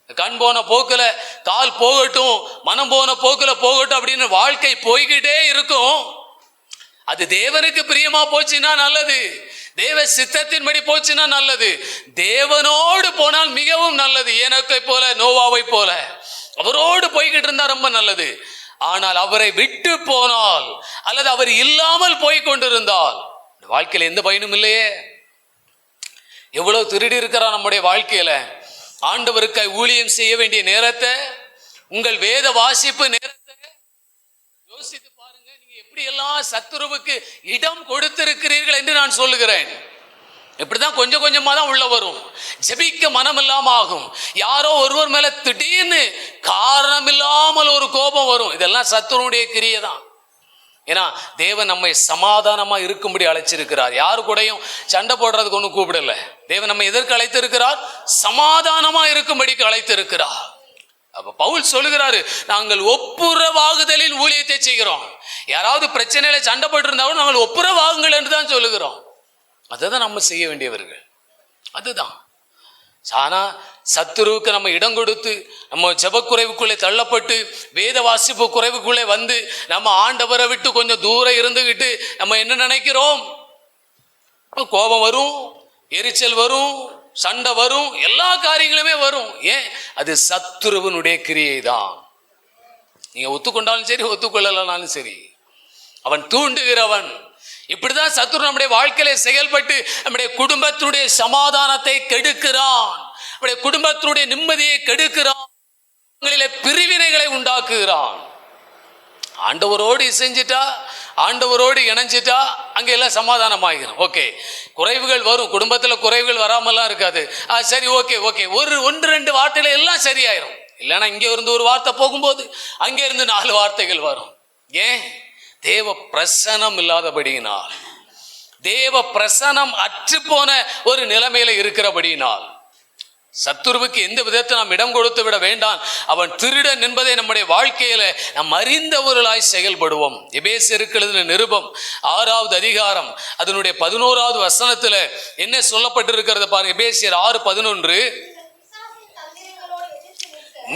கண் போன போக்குல கால் போகட்டும், மனம் போன போக்குல போகட்டும் அப்படின்னு வாழ்க்கை போய்கிட்டே இருக்கும். அது தேவனுக்கு பிரியமா போச்சுன்னா நல்லது, தேவ சித்தத்தின்படி போச்சுன்னா நல்லது, தேவனோடு போனால் மிகவும் நல்லது. ஏனோக்கை போல, நோவாவை போல அவரோடு போய்கிட்டு இருந்தா ரொம்ப நல்லது. ஆனால் அவரை விட்டு போனால் அல்லது அவர் இல்லாமல் போய் கொண்டிருந்தால் வாழ்க்கையில எந்த பயனும் இல்லையே. எவ்வளவு திருடி இருக்கிறான் நம்முடைய வாழ்க்கையில. ஆண்டவருக்காய் ஊழியம் செய்ய வேண்டிய நேரத்தை, உங்கள் வேத வாசிப்பு நேரத்தை யோசித்து பாருங்க. நீங்க எப்படி எல்லாம் சத்துருவுக்கு இடம் கொடுத்திருக்கிறீர்கள் என்று நான் சொல்லுகிறேன். இப்படிதான் கொஞ்சம் கொஞ்சமா தான் உள்ள வரும். ஜெபிக்க மனம் இல்லாம ஆகும். யாரோ ஒருவர் மேல திடீர்னு காரணம் இல்லாமல் ஒரு கோபம் வரும். இதெல்லாம் சத்துருடைய கிரியை தான். ஏன்னா தேவன் நம்மை சமாதானமா இருக்கும்படி அழைச்சிருக்கிறார். யாரு கூடயும் சண்டை போடுறதுக்கு ஒன்றும் கூப்பிடல. தேவன் நம்ம எதற்கு அழைத்திருக்கிறார்? சமாதானமா இருக்கும்படிக்கு அழைத்திருக்கிறார். அப்ப பவுல் சொல்லுகிறாரு, நாங்கள் ஒப்புரவாகுதலில் ஊழியத்தை செய்கிறோம். யாராவது பிரச்சனையில சண்டை போட்டு இருந்தாலும் நாங்கள் ஒப்புரவாகுங்கள் என்று தான் சொல்லுகிறோம். அதுதான் நம்ம செய்ய வேண்டியவர்கள். அதுதான். ஆனா சத்துருவுக்கு நம்ம இடம் கொடுத்து, நம்ம ஜெபக்குறைவுக்குள்ளே தள்ளப்பட்டு, வேத வாசிப்பு குறைவுக்குள்ளே வந்து, நம்ம ஆண்டவரை விட்டு கொஞ்சம் தூரம் இருந்துகிட்டு நம்ம என்ன நினைக்கிறோம்? கோபம் வரும், எரிச்சல் வரும், சண்டை வரும், எல்லா காரியங்களுமே வரும். ஏன்? அது சத்துருவனுடைய கிரியை தான். நீங்க ஒத்துக்கொண்டாலும் சரி, ஒத்துக்கொள்ளலனாலும் சரி, அவன் தூண்டுகிறவன். இப்படிதான் சத்துரு நம்முடைய வாழ்க்கையில செயல்பட்டு நம்முடைய குடும்பத்தினுடைய சமாதானத்தை கெடுக்கிறான், நம்முடைய குடும்பத்தினுடைய நிம்மதியை கெடுக்கிறான், பிரிவினைகளை உண்டாக்குகிறான். ஆண்டவரோடு இசைஞ்சிட்டா, ஆண்டவரோடு இணைஞ்சிட்டா அங்க எல்லாம் சமாதானம் ஆகிடும். ஓகே, குறைவுகள் வரும், குடும்பத்துல குறைவுகள் வராமலாம் இருக்காது. சரி, ஓகே ஓகே, 1-2 வார்த்தையில எல்லாம் சரியாயிரும். இல்லைன்னா இங்க இருந்து ஒரு வார்த்தை போகும்போது அங்க இருந்து 4 வார்த்தைகள் வரும். ஏன்? தேவ பிரசனம் இல்லாதபடியினால், தேவ பிரசனம் அற்று போன ஒரு நிலைமையில இருக்கிறபடியினால் சத்துருவுக்கு எந்த விதத்தை நாம் இடம் கொடுத்து விட வேண்டாம். அவன் திருடன் என்பதை நம்முடைய வாழ்க்கையில நாம் அறிந்தவர்களாய் செயல்படுவோம். எபேசியருக்கு எழுதின நிருபம் 6வது அதிகாரம் அதனுடைய 11வது வசனத்துல என்ன சொல்லப்பட்டிருக்கிறது பாருங்க. எபேசியர் 6:11,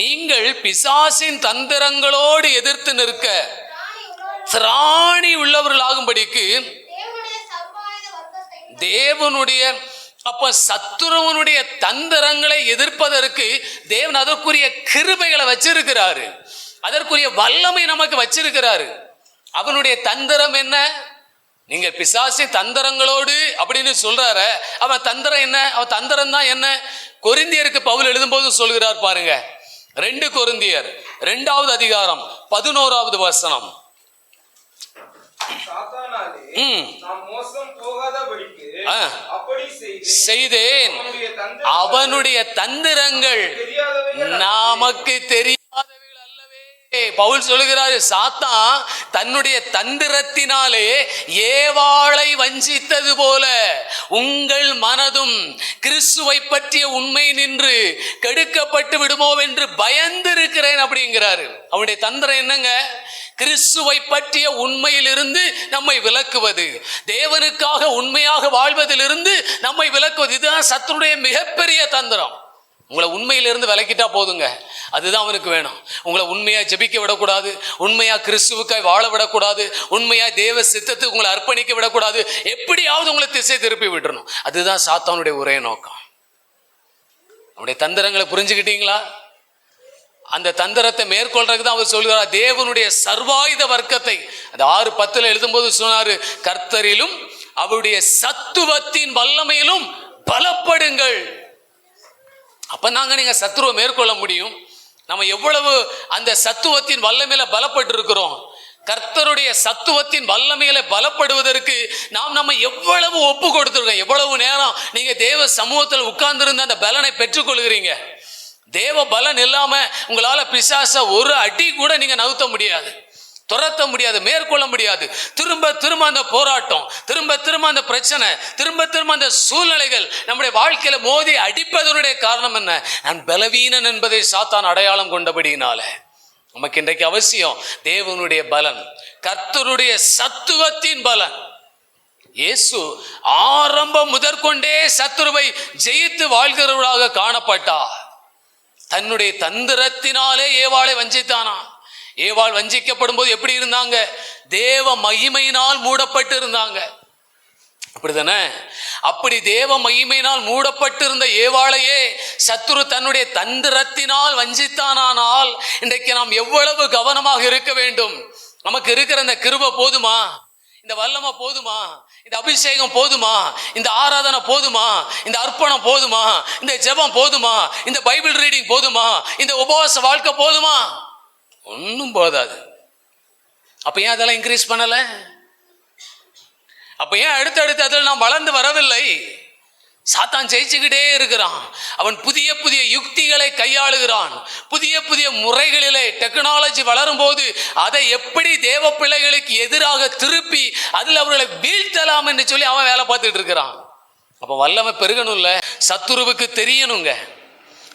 நீங்கள் பிசாசின் தந்திரங்களோடு எதிர்த்து நிற்க திராணி உள்ளவர்களாகும்படிக்கு தேவனுடைய, அப்ப சத்துருவனுடைய தந்திரங்களை எதிர்ப்பதற்கு தேவன் அதற்குரிய கிருபைகளை வச்சிருக்கிறாரு, அதற்குரிய வல்லமை நமக்கு வச்சிருக்கிறாரு. அவனுடைய தந்திரம் என்ன? நீங்க பிசாசி தந்திரங்களோடு அப்படின்னு சொல்றாரு. அவன் தந்திரம் என்ன? அவன் தந்திரம் தான் என்ன? கொரிந்தியருக்கு பவுல் எழுதும்போது சொல்கிறார் பாருங்க. 2 கொரிந்தியர் 2வது அதிகாரம் 11வது வசனம். செய்தேன், அவனுடைய தந்திரங்கள் நமக்கு தெரியாதவைகள் அல்லவே. பவுல் சொல்லுகிறாரு, சாத்தான் தன்னுடைய தந்திரத்தினாலே ஏவாளை வஞ்சித்தது போல உங்கள் மனதும் கிறிஸ்துவை பற்றிய உண்மை நின்று கெடுக்கப்பட்டு விடுமோ என்று பயந்திருக்கிறேன் அப்படிங்கிறாரு. அவனுடைய தந்திரம் என்னங்க? கிறிஸ்துவை பற்றிய உண்மையிலிருந்து நம்மை விலக்குவது, தேவனுக்காக உண்மையாக வாழ்வதிலிருந்து நம்மை விலக்குவது. இதுதான் சத்துருடைய மிகப்பெரிய தந்திரம். உங்களை உண்மையிலிருந்து விலக்கிட்டா போதுங்க, அதுதான் அவனுக்கு வேணும். உங்களை உண்மையா ஜெபிக்க விடக்கூடாது, உண்மையா கிறிஸ்துவுக்காய் வாழ விடக்கூடாது, உண்மையா தேவ சித்தத்துக்கு உங்களை அர்ப்பணிக்க விடக்கூடாது, எப்படியாவது உங்களை திசை திருப்பி விட்டுறணும். அதுதான் சாத்தானுடைய ஒரே நோக்கம். அவனுடைய தந்திரங்களை புரிஞ்சுக்கிட்டீங்களா? அந்த தந்திரத்தை மேற்கொள்றதுக்கு தான் அவர் சொல்கிறார், தேவனுடைய சர்வாயுத வர்க்கத்தை. அந்த 6:10 எழுதும்போது சொன்னாரு, கர்த்தரிலும் அவருடைய சத்துவத்தின் வல்லமையிலும் பலப்படுங்கள். அப்ப நீங்க சத்துருவை மேற்கொள்ள முடியும். நம்ம எவ்வளவு அந்த சத்துவத்தின் வல்லமையில பலப்பட்டு இருக்கிறோம். கர்த்தருடைய சத்துவத்தின் வல்லமையில பலப்படுவதற்கு நம்ம எவ்வளவு ஒப்பு கொடுத்துருக்கோம். எவ்வளவு நேரம் நீங்க தேவ சமூகத்தில் உட்கார்ந்திருந்த அந்த பலனை பெற்றுக்கொள்கிறீங்க. தேவ பலன் இல்லாம உங்களால பிசாச ஒரு அடி கூட நீங்க நவுத்த முடியாது, துரத்த முடியாது, மேற்கொள்ள முடியாது. திரும்ப திரும்ப அந்த போராட்டம், திரும்ப திரும்ப அந்த பிரச்சனை, திரும்ப திரும்ப அந்த சூழ்நிலைகள் நம்முடைய வாழ்க்கையில மோதி அடிப்பதனுடைய காரணம் என்ன? நான் பலவீனன் என்பதை சாத்தான் அடையாளம் கொண்டபடியினால நமக்கு இன்றைக்கு அவசியம் தேவனுடைய பலன், கர்த்தருடைய சத்துவத்தின் பலன். இயேசு ஆரம்பம் முதற்கொண்டே சத்துருவை ஜெயித்து வாழ்கிறவராக காணப்பட்டார். தன்னுடைய தந்திரத்தினாலே ஏவாளை வஞ்சித்தானா. ஏவாள் வஞ்சிக்கப்படும் போது எப்படி இருந்தாங்க? தேவ மகிமையினால் மூடப்பட்டு இருந்தாங்க, அப்படிதானே? அப்படி தேவ மகிமையினால் மூடப்பட்டு இருந்த ஏவாளையே சத்துரு தன்னுடைய தந்திரத்தினால் வஞ்சித்தானால், இன்றைக்கு நாம் எவ்வளவு கவனமாக இருக்க வேண்டும். நமக்கு இருக்கிற இந்த கிருபை போதுமா? இந்த வல்லமை போதுமா? இந்த அபிஷேகம் போதுமா? இந்த ஆராதனை போதுமா? இந்த அர்ப்பணம் போதுமா? இந்த ஜெபம் போதுமா? இந்த பைபிள் ரீடிங் போதுமா? இந்த உபவாச வாழ்க்கை போதுமா? ஒன்றும் போதாது. அப்ப ஏன் அதெல்லாம் இன்க்ரீஸ் பண்ணல? அப்ப ஏன் அடுத்தடுத்து அதில் நாம் வளர்ந்து வரவில்லை? சாத்தான் ஜெயிச்சுக்கிட்டே இருக்கிறான். அவன் புதிய புதிய யுக்திகளை கையாளுகிறான். புதிய புதிய முறைகளிலே டெக்னாலஜி வளரும் போது அதை எப்படி தேவ பிள்ளைகளுக்கு எதிராக திருப்பி அதில் அவர்களை வீழ்த்தலாம் என்று சொல்லி அவன் வேலை பார்த்துட்டு இருக்கிறான். அப்ப வல்லமை பெருகணும்ல, சத்துருவுக்கு தெரியணுங்க.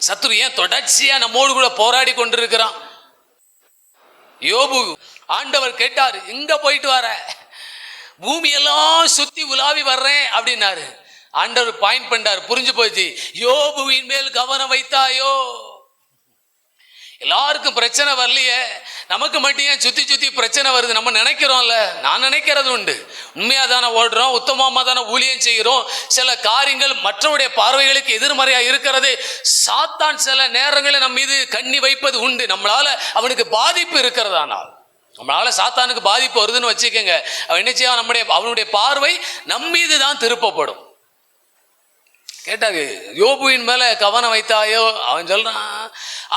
சத்துரு ஏன் தொடர்ச்சியா நம்மோடு கூட போராடி கொண்டிருக்கிறான்? யோபு ஆண்டவர் கேட்டார், எங்க போயிட்டு வர? பூமியெல்லாம் சுத்தி உலாவி வர்றேன் அப்படின்னாரு. ஆண்டவர் பாயிண்ட் பண்ணார், புரிஞ்சு போச்சு. யோபுவின் மேல் கவனம் வைத்தாயோ? எல்லாருக்கும் பிரச்சனை வரலையே, நமக்கு மட்டும் ஏன் சுத்தி சுத்தி பிரச்சனை வருது? நம்ம நினைக்கிறோம்ல, நான் நினைக்கிறது உண்டு. உண்மையா தானே ஓடுறோம், உத்தமமா தானே ஊழியம் செய்கிறோம். சில காரியங்கள் மற்றவருடைய பார்வைகளுக்கு எதிர்மறையா இருக்கிறது. சாத்தான் சில நேரங்களில் நம்ம மீது கண்ணி வைப்பது உண்டு. நம்மளால அவனுக்கு பாதிப்பு இருக்கிறதானால், நம்மளால சாத்தானுக்கு பாதிப்பு வருதுன்னு வச்சுக்கோங்க, அவன் என்ன செய்ய, அவனுடைய பார்வை நம் மீது தான் திருப்பப்படும். கேட்டாரு, யோபுவின் மேல கவனம் வைத்தாயோ? அவன் சொல்றான்,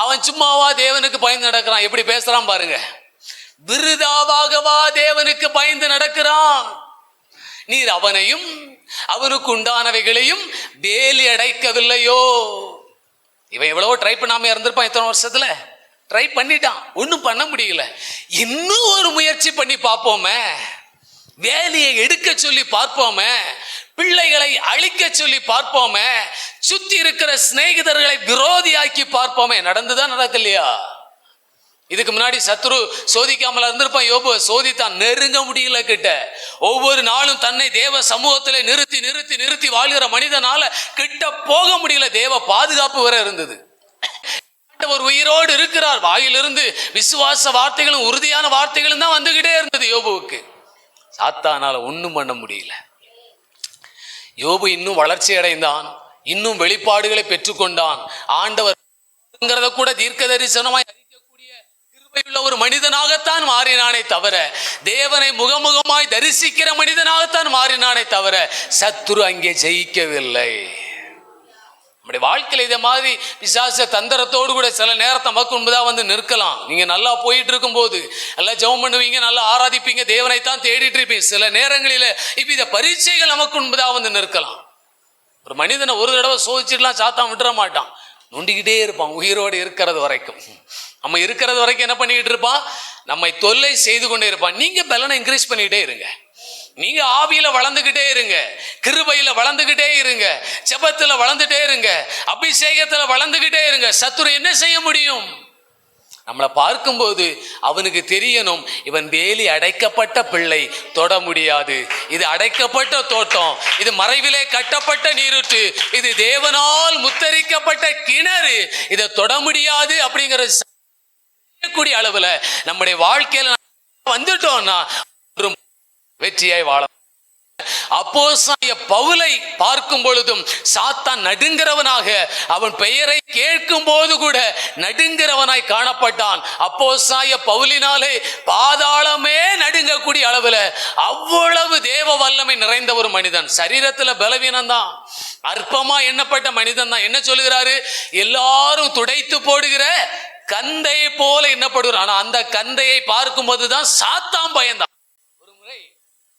அவன் சும்மாவா தேவனுக்கு பயந்து நடக்கிறான். எப்படி பேசுறான் பாருங்க. விருதாவாகவா தேவனுக்கு பயந்து நடக்கிறான்? நீர் அவனையும் அவனுக்கு உண்டானவைகளையும் வேலி அடைக்கவில்லையோ? இவன் எவ்வளவோ ட்ரை பண்ணாம இருந்திருப்பான். எத்தனை வருஷத்துல ட்ரை பண்ணிட்டான், ஒன்றும் பண்ண முடியல. இன்னும் ஒரு முயற்சி பண்ணி பார்ப்போமே, வேலையை எடுக்க சொல்லி பார்ப்போமே, பிள்ளைகளை அழிக்க சொல்லி பார்ப்போமே, சுத்தி இருக்கிற சிநேகிதர்களை விரோதியாக்கி பார்ப்போமே. நடந்துதான் நடக்கலையா? இதுக்கு முன்னாடி சத்ரு சோதிக்காமல் இருந்திருப்பான். யோபு சோதித்தான், நெருங்க முடியல கிட்ட. ஒவ்வொரு நாளும் தன்னை தேவ சமூகத்தில் நிறுத்தி நிறுத்தி நிறுத்தி வாழ்கிற மனிதனால கிட்ட போக முடியல. தேவ பாதுகாப்பு வர இருந்தது. ஒரு உயிரோடு இருக்கிறார். வாயிலிருந்து விசுவாச வார்த்தைகளும் உறுதியான வார்த்தைகளும் தான் வந்துகிட்டே இருந்தது யோபுவுக்கு. சாத்தானால ஒன்றும் பண்ண முடியல. யோபு இன்னும் வளர்ச்சி அடைந்தான், இன்னும் வெளிப்பாடுகளை பெற்றுக்கொண்டான். ஆண்டவர் கூட தீர்க்க தரிசனமாய் அறிக்கக்கூடிய கிருபையுள்ள ஒரு மனிதனாகத்தான் மாறினானே தவிர, தேவனை முகமுகமாய் தரிசிக்கிற மனிதனாகத்தான் மாறினானே தவிர, சத்துரு அங்கே ஜெயிக்கவில்லை. நம்முடைய வாழ்க்கையில் இதே மாதிரி பிசாச தந்திரத்தோடு கூட சில நேரத்தை நமக்கு முன்பதாக வந்து நிற்கலாம். நீங்க நல்லா போயிட்டு இருக்கும் போது நல்லா ஜெபம் பண்ணுவீங்க, நல்லா ஆராதிப்பீங்க, தேவனைத்தான் தேடிட்டு இருப்பீங்க. சில நேரங்களில் இவ்வித பரீட்சைகள் நமக்கு முன்பதாக வந்து நிற்கலாம். ஒரு மனிதனை ஒரு தடவை சோதிச்சுட்டுலாம் சாத்தான் விட்டுற மாட்டான், நொண்டிக்கிட்டே இருப்பான் உயிரோடு இருக்கிறது வரைக்கும். நம்ம இருக்கிறது வரைக்கும் என்ன பண்ணிக்கிட்டு இருப்பான்? நம்மை தொல்லை செய்து கொண்டே இருப்பான். நீங்க பலனை இன்க்ரீஸ் பண்ணிக்கிட்டே இருங்க. நீங்க ஆவியில வளர்ந்துகிட்டே இருங்க, கிருபையில வளர்ந்துகிட்டே இருங்க, ஜெபத்துல வளர்ந்துட்டே இருங்க, அபிஷேகத்துல வளர்ந்துகிட்டே இருங்க. சத்துரு என்ன செய்ய முடியும்? நம்மளை பார்க்கும்போது அவனுக்கு தெரியணும், இவன் வேலி அடைக்கப்பட்ட பிள்ளை, தொட முடியாது. இது அடைக்கப்பட்ட தோட்டம், இது மறைவிலே கட்டப்பட்ட நீரூற்று, இது தேவனால் முத்தரிக்கப்பட்ட கிணறு, இதை தொட முடியாது அப்படிங்கிற கூடிய அளவுல நம்முடைய வாழ்க்கையில வந்துட்டோம்னா வெற்றியாய் வாழ. அப்போஸ்தலனாகிய பவுலை பார்க்கும் பொழுதும் சாத்தான் நடுங்கிறவனாக, அவன் பெயரை கேட்கும் போது கூட நடுங்கிறவனாய் காணப்பட்டான். அப்போஸ்தலனாகிய பவுலினாலே பாதாளமே நடுங்கக்கூடிய அளவுல அவ்வளவு தேவ வல்லமை நிறைந்த ஒரு மனிதன். சரீரத்துல பலவீனம் தான், அற்பமா எண்ணப்பட்ட மனிதன் தான். என்ன சொல்லுகிறாரு? எல்லாரும் துடைத்து போடுகிற கந்தையை போல எண்ணப்படுகிறான். ஆனா அந்த கந்தையை பார்க்கும் போதுதான் சாத்தான் பயந்தான். ஒரு முறை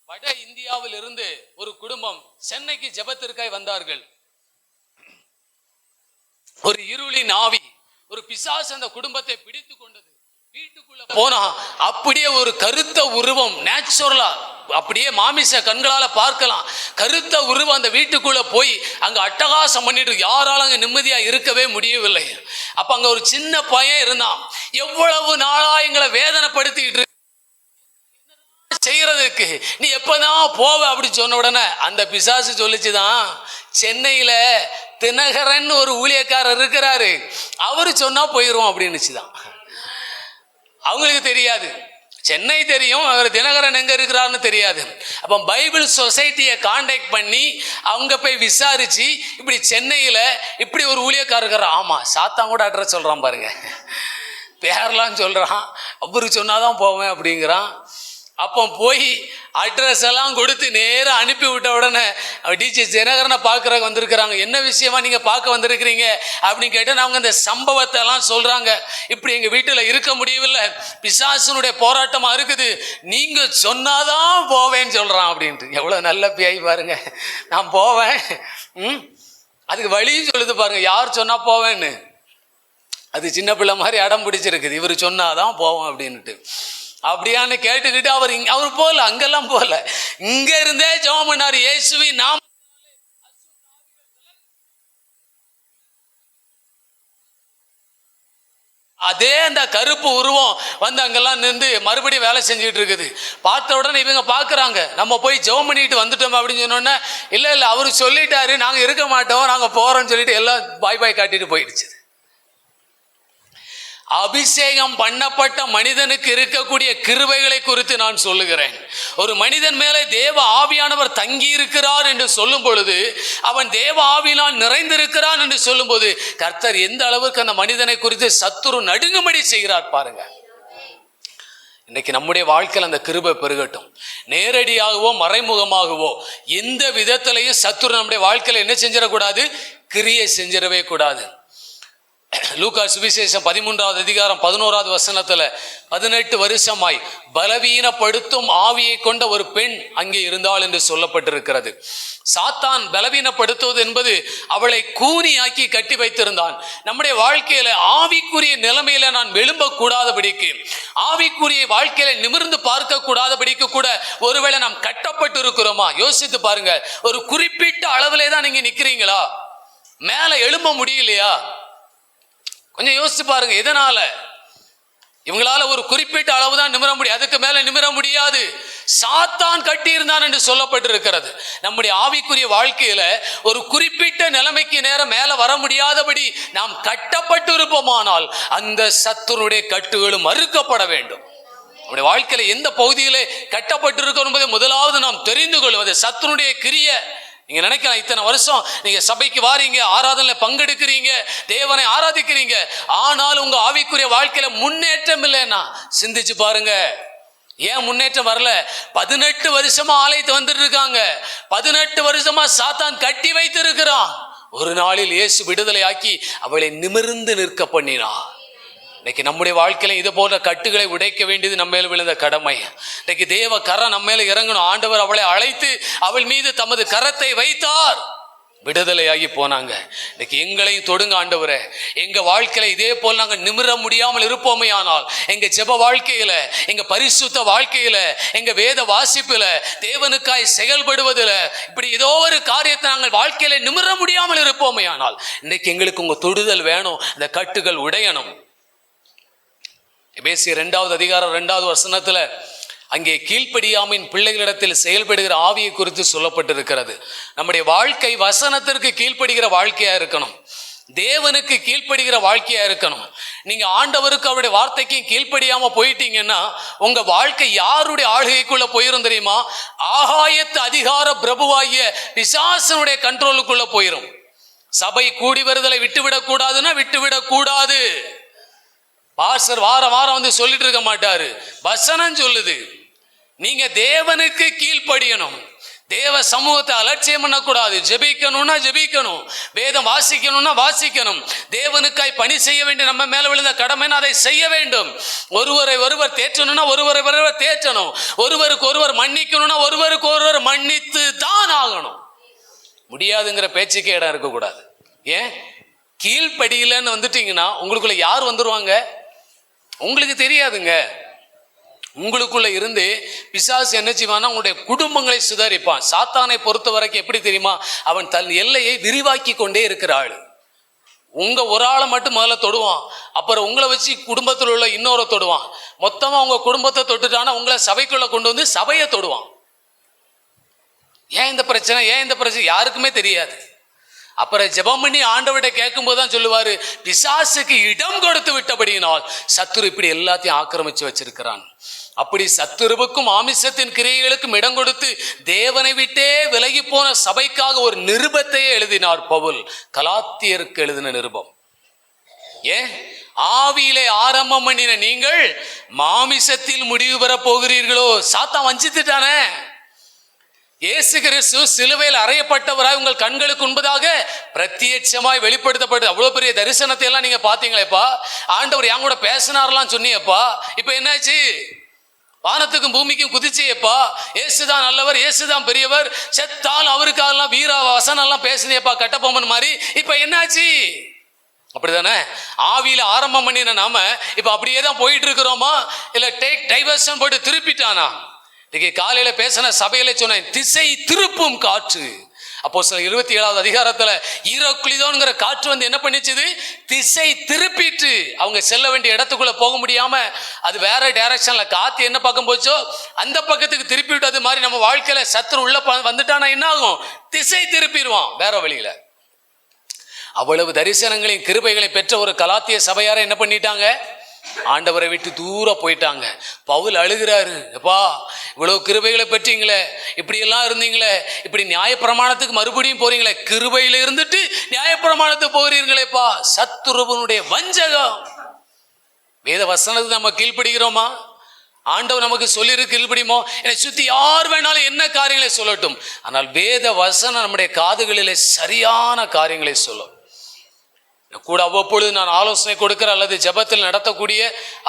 வட இந்தியாவில் இருந்து ஒரு குடும்பம் சென்னைக்கு ஜெபத்திற்காய் வந்தார்கள். ஒரு இருளின் ஆவி, ஒரு பிசாசு அந்த குடும்பத்தை பிடித்து கொண்டது. வீட்டுக்குள்ள போனா அப்படியே ஒரு கருத்த உருவம், நேச்சுரலா அப்படியே மாமிச கண்களால பார்க்கலாம், கருத்த உருவம் அந்த வீட்டுக்குள்ள போய் அங்க அட்டகாசம் பண்ணிட்டு யாராலும் அங்க நிம்மதியா இருக்கவே முடியவில்லை. அப்ப அங்க ஒரு சின்ன பையன் இருந்தான். எவ்வளவு நாளா எங்களை வேதனைப்படுத்திக்கிட்டு செய்யறதுக்கு, நீ எப்பதான் போவ அப்படின்னு சொன்ன உடனே அந்த பிசாசு சொல்லிச்சுதான், சென்னையில தினகரன் ஒரு ஊழியக்காரர் இருக்கிறாரு, அவரு சொன்னா போயிரும் அப்படின்னுச்சுதான். அவங்களுக்கு தெரியாது, சென்னை தெரியும், அவர் தினகரன் எங்க இருக்கிறாருன்னு தெரியாது. அப்போ பைபிள் சொசைட்டியை கான்டாக்ட் பண்ணி அவங்க போய் விசாரிச்சு, இப்படி சென்னையில இப்படி ஒரு ஊழியக்காரர் இருக்கிறார். ஆமா, சாத்தான் கூட அட்ரஸ் சொல்றான் பாருங்க, பேர்லாம் சொல்றான், அவருக்கு சொன்னாதான் போவேன் அப்படிங்கிறான். அப்போ போய் அட்ரஸ் எல்லாம் கொடுத்து நேராக அனுப்பி விட்ட உடனே டீச்சர் தினகரனை பார்க்குறக்கு வந்திருக்கிறாங்க. என்ன விஷயமா நீங்கள் பார்க்க வந்திருக்கிறீங்க அப்படின்னு கேட்டால் அவங்க இந்த சம்பவத்தை எல்லாம் சொல்கிறாங்க. இப்படி எங்கள் வீட்டில் இருக்க முடியவில்லை, பிசாசனுடைய போராட்டமாக இருக்குது, நீங்கள் சொன்னாதான் போவேன்னு சொல்கிறான் அப்படின்ட்டு. எவ்வளோ நல்ல பேய் பாருங்க, நான் போவேன், அதுக்கு வழியும் சொல்லுது பாருங்க, யார் சொன்னால் போவேன்னு. அது சின்ன பிள்ளை மாதிரி அடம் பிடிச்சிருக்குது, இவர் சொன்னாதான் போவோம் அப்படின்ட்டு. அப்படியான்னு கேட்டுக்கிட்டு அவர் போல, அங்கெல்லாம் போல, இங்க இருந்தே ஜெபம் பண்ணாரு. இயேசுவி நாம் அதே அந்த கருப்பு உருவம் வந்து அங்கெல்லாம் நின்று மறுபடியும் வேலை செஞ்சுட்டு இருக்குது. பார்த்த உடனே இவங்க பார்க்குறாங்க, நம்ம போய் ஜெபம் பண்ணிட்டு வந்துட்டோம் அப்படின்னு சொன்னோன்னே, இல்லை இல்லை அவரு சொல்லிட்டாரு, நாங்கள் இருக்க மாட்டோம், நாங்கள் போகிறோம்னு சொல்லிட்டு எல்லாம் பாய் பாய் காட்டிட்டு போயிடுச்சு. அபிஷேகம் பண்ணப்பட்ட மனிதனுக்கு இருக்கக்கூடிய கிருபைகளை குறித்து நான் சொல்லுகிறேன். ஒரு மனிதன் மேலே தேவ ஆவியானவர் தங்கி இருக்கிறார் என்று சொல்லும் பொழுது, அவன் தேவ ஆவியினால் நிறைந்திருக்கிறான் என்று சொல்லும் போது, கர்த்தர் எந்த அளவுக்கு அந்த மனிதனை குறித்து சத்துரு நடுங்கும்படி செய்கிறார் பாருங்க. இன்னைக்கு நம்முடைய வாழ்க்கையில் அந்த கிருபை பெருகட்டும். நேரடியாகவோ மறைமுகமாகவோ எந்த விதத்திலையும் சத்துரு நம்முடைய வாழ்க்கையில் என்ன செஞ்சிடக்கூடாது, கிரியை செஞ்சிடவே கூடாது. லூக்கா சுவிசேஷம் 13வது அதிகாரம் 11வது வசனத்துல 18 வருஷமாய் பலவீனப்படுத்தும் ஆவியை கொண்ட ஒரு பெண் அங்கே இருந்தாள் என்று சொல்லப்பட்டிருக்கிறது. சாத்தான் பலவீனப்படுத்துவது என்பது அவளை கூனியாக்கி கட்டி வைத்திருந்தான். நம்முடைய வாழ்க்கையில ஆவிக்குரிய நிலைமையில நான் எழும்ப கூடாதபடிக்கு, ஆவிக்குரிய வாழ்க்கையில நிமிர்ந்து பார்க்க கூடாதபடிக்கு கூட ஒருவேளை நாம் கட்டப்பட்டு இருக்கிறோமா? யோசித்து பாருங்க. ஒரு குறிப்பிட்ட அளவிலே தான் நீங்க நிக்கிறீங்களா? மேல எழும்ப முடியலையா? கொஞ்சம் யோசிச்சு பாருங்க. எதனால? இவங்களால ஒரு குறிப்பிட்ட அளவு தான் நிமிர முடியும், அதுக்கு மேல நிமிர முடியாது. சாத்தான் கட்டி இருந்தான் என்று சொல்லப்பட்டிருக்கிறது. நம்முடைய ஆவிக்குரிய வாழ்க்கையில ஒரு குறிப்பிட்ட நிலைமைக்கு நேரம் மேல வர முடியாதபடி நாம் கட்டப்பட்டு இருப்போமானால் அந்த சத்துருடைய கட்டுகளும் மறுக்கப்பட வேண்டும். நம்முடைய வாழ்க்கையில எந்த பகுதியிலே கட்டப்பட்டு இருக்கோம் என்பதை முதலாவது நாம் தெரிந்து கொள்வது. சத்துருடைய கிரியை. நீங்க நினைக்கலாம், இத்தனை வருஷம் நீங்க சபைக்கு வாரீங்க, ஆராதனையில பங்கெடுக்கிறீங்க, தேவனை ஆராதிக்கிறீங்க, ஆனால் உங்க ஆவிக்குரிய வாழ்க்கையில முன்னேற்றம் இல்லைன்னா சிந்திச்சு பாருங்க. ஏன் முன்னேற்றம் வரல? 18 வருஷமா ஆலயத்தை வந்துட்டு இருக்காங்க, 18 வருஷமா சாத்தான் கட்டி வைத்து இருக்கிறான். ஒரு நாளில் இயேசு விடுதலை ஆக்கி அவளை நிமிர்ந்து நிற்க பண்ணினார். இன்னைக்கு நம்முடைய வாழ்க்கையில இது போன்ற கட்டுகளை உடைக்க வேண்டியது நம்ம மேல விழுந்த கடமை. இன்னைக்கு தேவ கரம் நம்ம மேல இறங்கணும். ஆண்டவர் அவளை அழைத்து அவள் மீது தமது கரத்தை வைத்தார், விடுதலையாகி போனாங்க. இன்னைக்கு எங்களையும் தொடுங்க ஆண்டவரே. எங்க வாழ்க்கையில இதே போல் நாங்கள் நிமிர முடியாமல் இருப்போமே ஆனால், எங்க ஜெப வாழ்க்கையில, எங்க பரிசுத்த வாழ்க்கையில, எங்க வேத வாசிப்புல, தேவனுக்காய் செயல்படுவதில், இப்படி ஏதோ ஒரு காரியத்தை நாங்கள் வாழ்க்கையில நிமிர முடியாமல் இருப்போமே ஆனால், இன்னைக்கு எங்களுக்கு உங்க தொடுதல் வேணும். இந்த கட்டுகள் உடையணும். எபேசியர் 2வது அதிகாரம் 2வது வசனத்துல அங்கே கீழ்ப்படியாமையின் பிள்ளைகளிடத்தில் செயல்படுகிற ஆவியை குறித்து சொல்லப்பட்டிருக்கிறது. நம்முடைய வாழ்க்கை வசனத்திற்கு கீழ்ப்படுகிற வாழ்க்கையா இருக்கணும், தேவனுக்கு கீழ்ப்படுகிற வாழ்க்கையா இருக்கணும். நீங்க ஆண்டவருக்கு அவருடைய வார்த்தைக்கு கீழ்ப்படியாம போயிட்டீங்கன்னா உங்க வாழ்க்கை யாருடைய ஆளுகைக்குள்ள போயிரும் தெரியுமா? ஆகாயத்து அதிகார பிரபுவாகிய பிசாசனுடைய கண்ட்ரோலுக்குள்ள போயிரும். சபை கூடி வருதலை விட்டுவிடக் கூடாதுன்னா விட்டுவிடக் கூடாது. பாஸ்டர் வாரம் வாரம் வந்து சொல்லிட்டு இருக்க மாட்டாரு, வசனம் சொல்லுது. நீங்க தேவனுக்கு கீழ்ப்படியணும், தேவ சமூகத்தை அலட்சியம் பண்ணக்கூடாது. ஜெபிக்கணும்னா ஜெபிக்கணும், வேதம் வாசிக்கணும்னா வாசிக்கணும். தேவனுக்காய் பணி செய்ய வேண்டிய நம்ம மேல விழுந்த கடமைன்னு அதை செய்ய வேண்டும். ஒருவரை ஒருவர் தேற்றணும்னா ஒருவரை ஒருவர் தேற்றணும். ஒருவருக்கு ஒருவர் மன்னிக்கணும்னா ஒருவருக்கு ஒருவர் மன்னித்து தான் ஆகணும். முடியாதுங்கிற பேச்சுக்கே இடம் இருக்கக்கூடாது. ஏன்? கீழ்ப்படியிலன்னு வந்துட்டீங்கன்னா உங்களுக்குள்ள யார் வந்துருவாங்க? உங்களுக்கு தெரியாதுங்க. உங்களுக்குள்ள இருந்து பிசாசு என்ன செய்வான்னா உங்களுடைய குடும்பங்களை சுதாரிப்பான். சாத்தானை பொறுத்த வரைக்கும் எப்படி தெரியுமா? அவன் தன் எல்லையை விரிவாக்கி கொண்டே இருக்கிற ஆளு. உங்க ஒரு ஆளை மட்டும் முதல்ல தொடுவான், அப்புறம் உங்களை வச்சு குடும்பத்தில் உள்ள இன்னொரு தொடுவான். மொத்தமா உங்க குடும்பத்தை தொட்டுட்டானா உங்களை சபைக்குள்ள கொண்டு வந்து சபையை தொடுவான். ஏன் இந்த பிரச்சனை, ஏன் இந்த பிரச்சனை யாருக்குமே தெரியாது. அப்புறம் ஜெபம் பண்ணி ஆண்டவர்கிட்ட கேட்கும் போதுதான் சொல்லுவாரு, பிசாசுக்கு இடம் கொடுத்து விட்டபடியினால் சத்துரு இப்படி எல்லாத்தையும் ஆக்கிரமிச்சு வச்சிருக்கிறான். அப்படி சத்துருவுக்கும் ஆமிசத்தின் கிரியைகளுக்கும் இடம் கொடுத்து தேவனை விட்டே விலகி போன சபைக்காக ஒரு நிருபத்தையே எழுதினார் பவுல், கலாத்தியருக்கு எழுதின நிருபம். ஏன்? ஆவியிலே ஆரம்பம் பண்ணின நீங்கள் மாமிசத்தில் முடிவு பெற போகிறீர்களோ? சாத்தான் வஞ்சித்துட்டானே. இயேசு கிறிஸ்து சிலுவையில் அறையப்பட்டவராய் உங்கள் கண்களுக்கு முன்பதாக பிரத்யட்சமாய் வெளிப்படுத்தப்பட்டு அவ்வளவு பெரிய தரிசனத்தை எல்லாம் நீங்க பாத்தீங்களேப்பா. ஆண்டவர் என் கூட பேசினார்லாம் சொன்னியப்பா. இப்ப என்னாச்சு? வானத்துக்கும் பூமிக்கும் குதிச்சியப்பா. இயேசுதான் நல்லவர், இயேசுதான் பெரியவர், செத்தால் அவருக்காகலாம் வீர வசனம் எல்லாம் பேசுனியப்பா கட்டபொம்மன் மாதிரி. இப்ப என்னாச்சு? அப்படிதானே? ஆவியில ஆரம்பம் பண்ணின நாம இப்ப அப்படியே தான் போயிட்டு இருக்கிறோமா? இல்ல டேக் டைவர்ஷன் போட்டு திருப்பிட்டானா? இன்னைக்கு காலையில பேசின சபையில சொன்னேன், திசை திருப்பும் காற்று. அப்போஸ்தலர் 27வது அதிகாரத்துல ஈரோக்ளிதோன்கிற காற்று வந்து என்ன பண்ணிச்சுது? திசை திருப்பிட்டு அவங்க செல்ல வேண்டிய இடத்துக்குள்ள போக முடியாம அது வேற டைரக்ஷன்ல காத்து என்ன பக்கம் போச்சோ அந்த பக்கத்துக்கு திருப்பி விட்டது மாதிரி நம்ம வாழ்க்கையில சத்துரு உள்ள வந்துட்டானா என்ன ஆகும்? திசை திருப்பிடுவான் வேற வழியில. அவ்வளவு தரிசனங்களையும் கிருபைகளை பெற்ற ஒரு கலாத்திய சபையார என்ன பண்ணிட்டாங்க? ஆண்டவரை விட்டு தூர போயிட்டாங்க. பவுல் அழுகிறாரு, எப்பா இவ்வளவு கிருபைகளை பெற்றீங்களே, இப்படி எல்லாம் இருந்தீங்களே, இப்படி நியாயப்பிரமாணத்துக்கு மறுபடியும் போறீங்களே, கிருபையில இருந்துட்டு நியாயப்பிரமாணத்துக்கு போகிறீங்களேப்பா. சத்துருவனுடைய வஞ்சகம். வேத வசனத்துக்கு நம்ம கீழ்ப்படுகிறோமா? ஆண்டவர் நமக்கு சொல்லியிருக்கு கீழ்ப்படிமோ? என்னை சுத்தி யார் வேணாலும் என்ன காரியங்களை சொல்லட்டும், ஆனால் வேத வசனம் நம்முடைய காதுகளிலே சரியான காரியங்களை சொல்லும். கூட அவ்வப்பொழுது நான் ஆலோசனை கொடுக்கிற அல்லது ஜெபத்தில் நடத்தக்கூடிய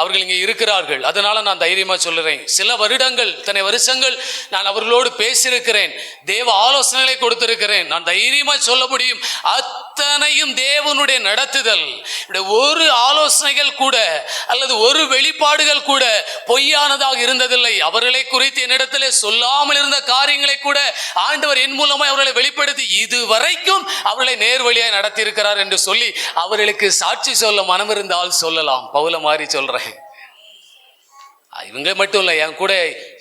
அவர்கள் இங்கே இருக்கிறார்கள். அதனால நான் தைரியமா சொல்லுறேன். சில வருடங்கள், இத்தனை வருஷங்கள் நான் அவர்களோடு பேசியிருக்கிறேன், தேவ ஆலோசனைகளை கொடுத்திருக்கிறேன். நான் தைரியமா சொல்ல முடியும், அத்தனையும் தேவனுடைய நடத்துதல். ஒரு ஆலோசனைகள் கூட அல்லது ஒரு வெளிப்பாடுகள் கூட பொய்யானதாக இருந்ததில்லை. அவர்களை குறித்து என்னிடத்திலே சொல்லாமல் இருந்த காரியங்களை கூட ஆண்டவர் என் மூலமாய் அவர்களை வெளிப்படுத்தி இதுவரைக்கும் அவர்களை நேர்வழியாய் நடத்தி இருக்கிறார் என்று சொல்லி அவர்களுக்கு சாட்சி சொல்ல மனம் இருந்தால் சொல்லலாம். பவுல மாதிரி சொல்றேன். இவங்க மட்டும் இல்ல, என் கூட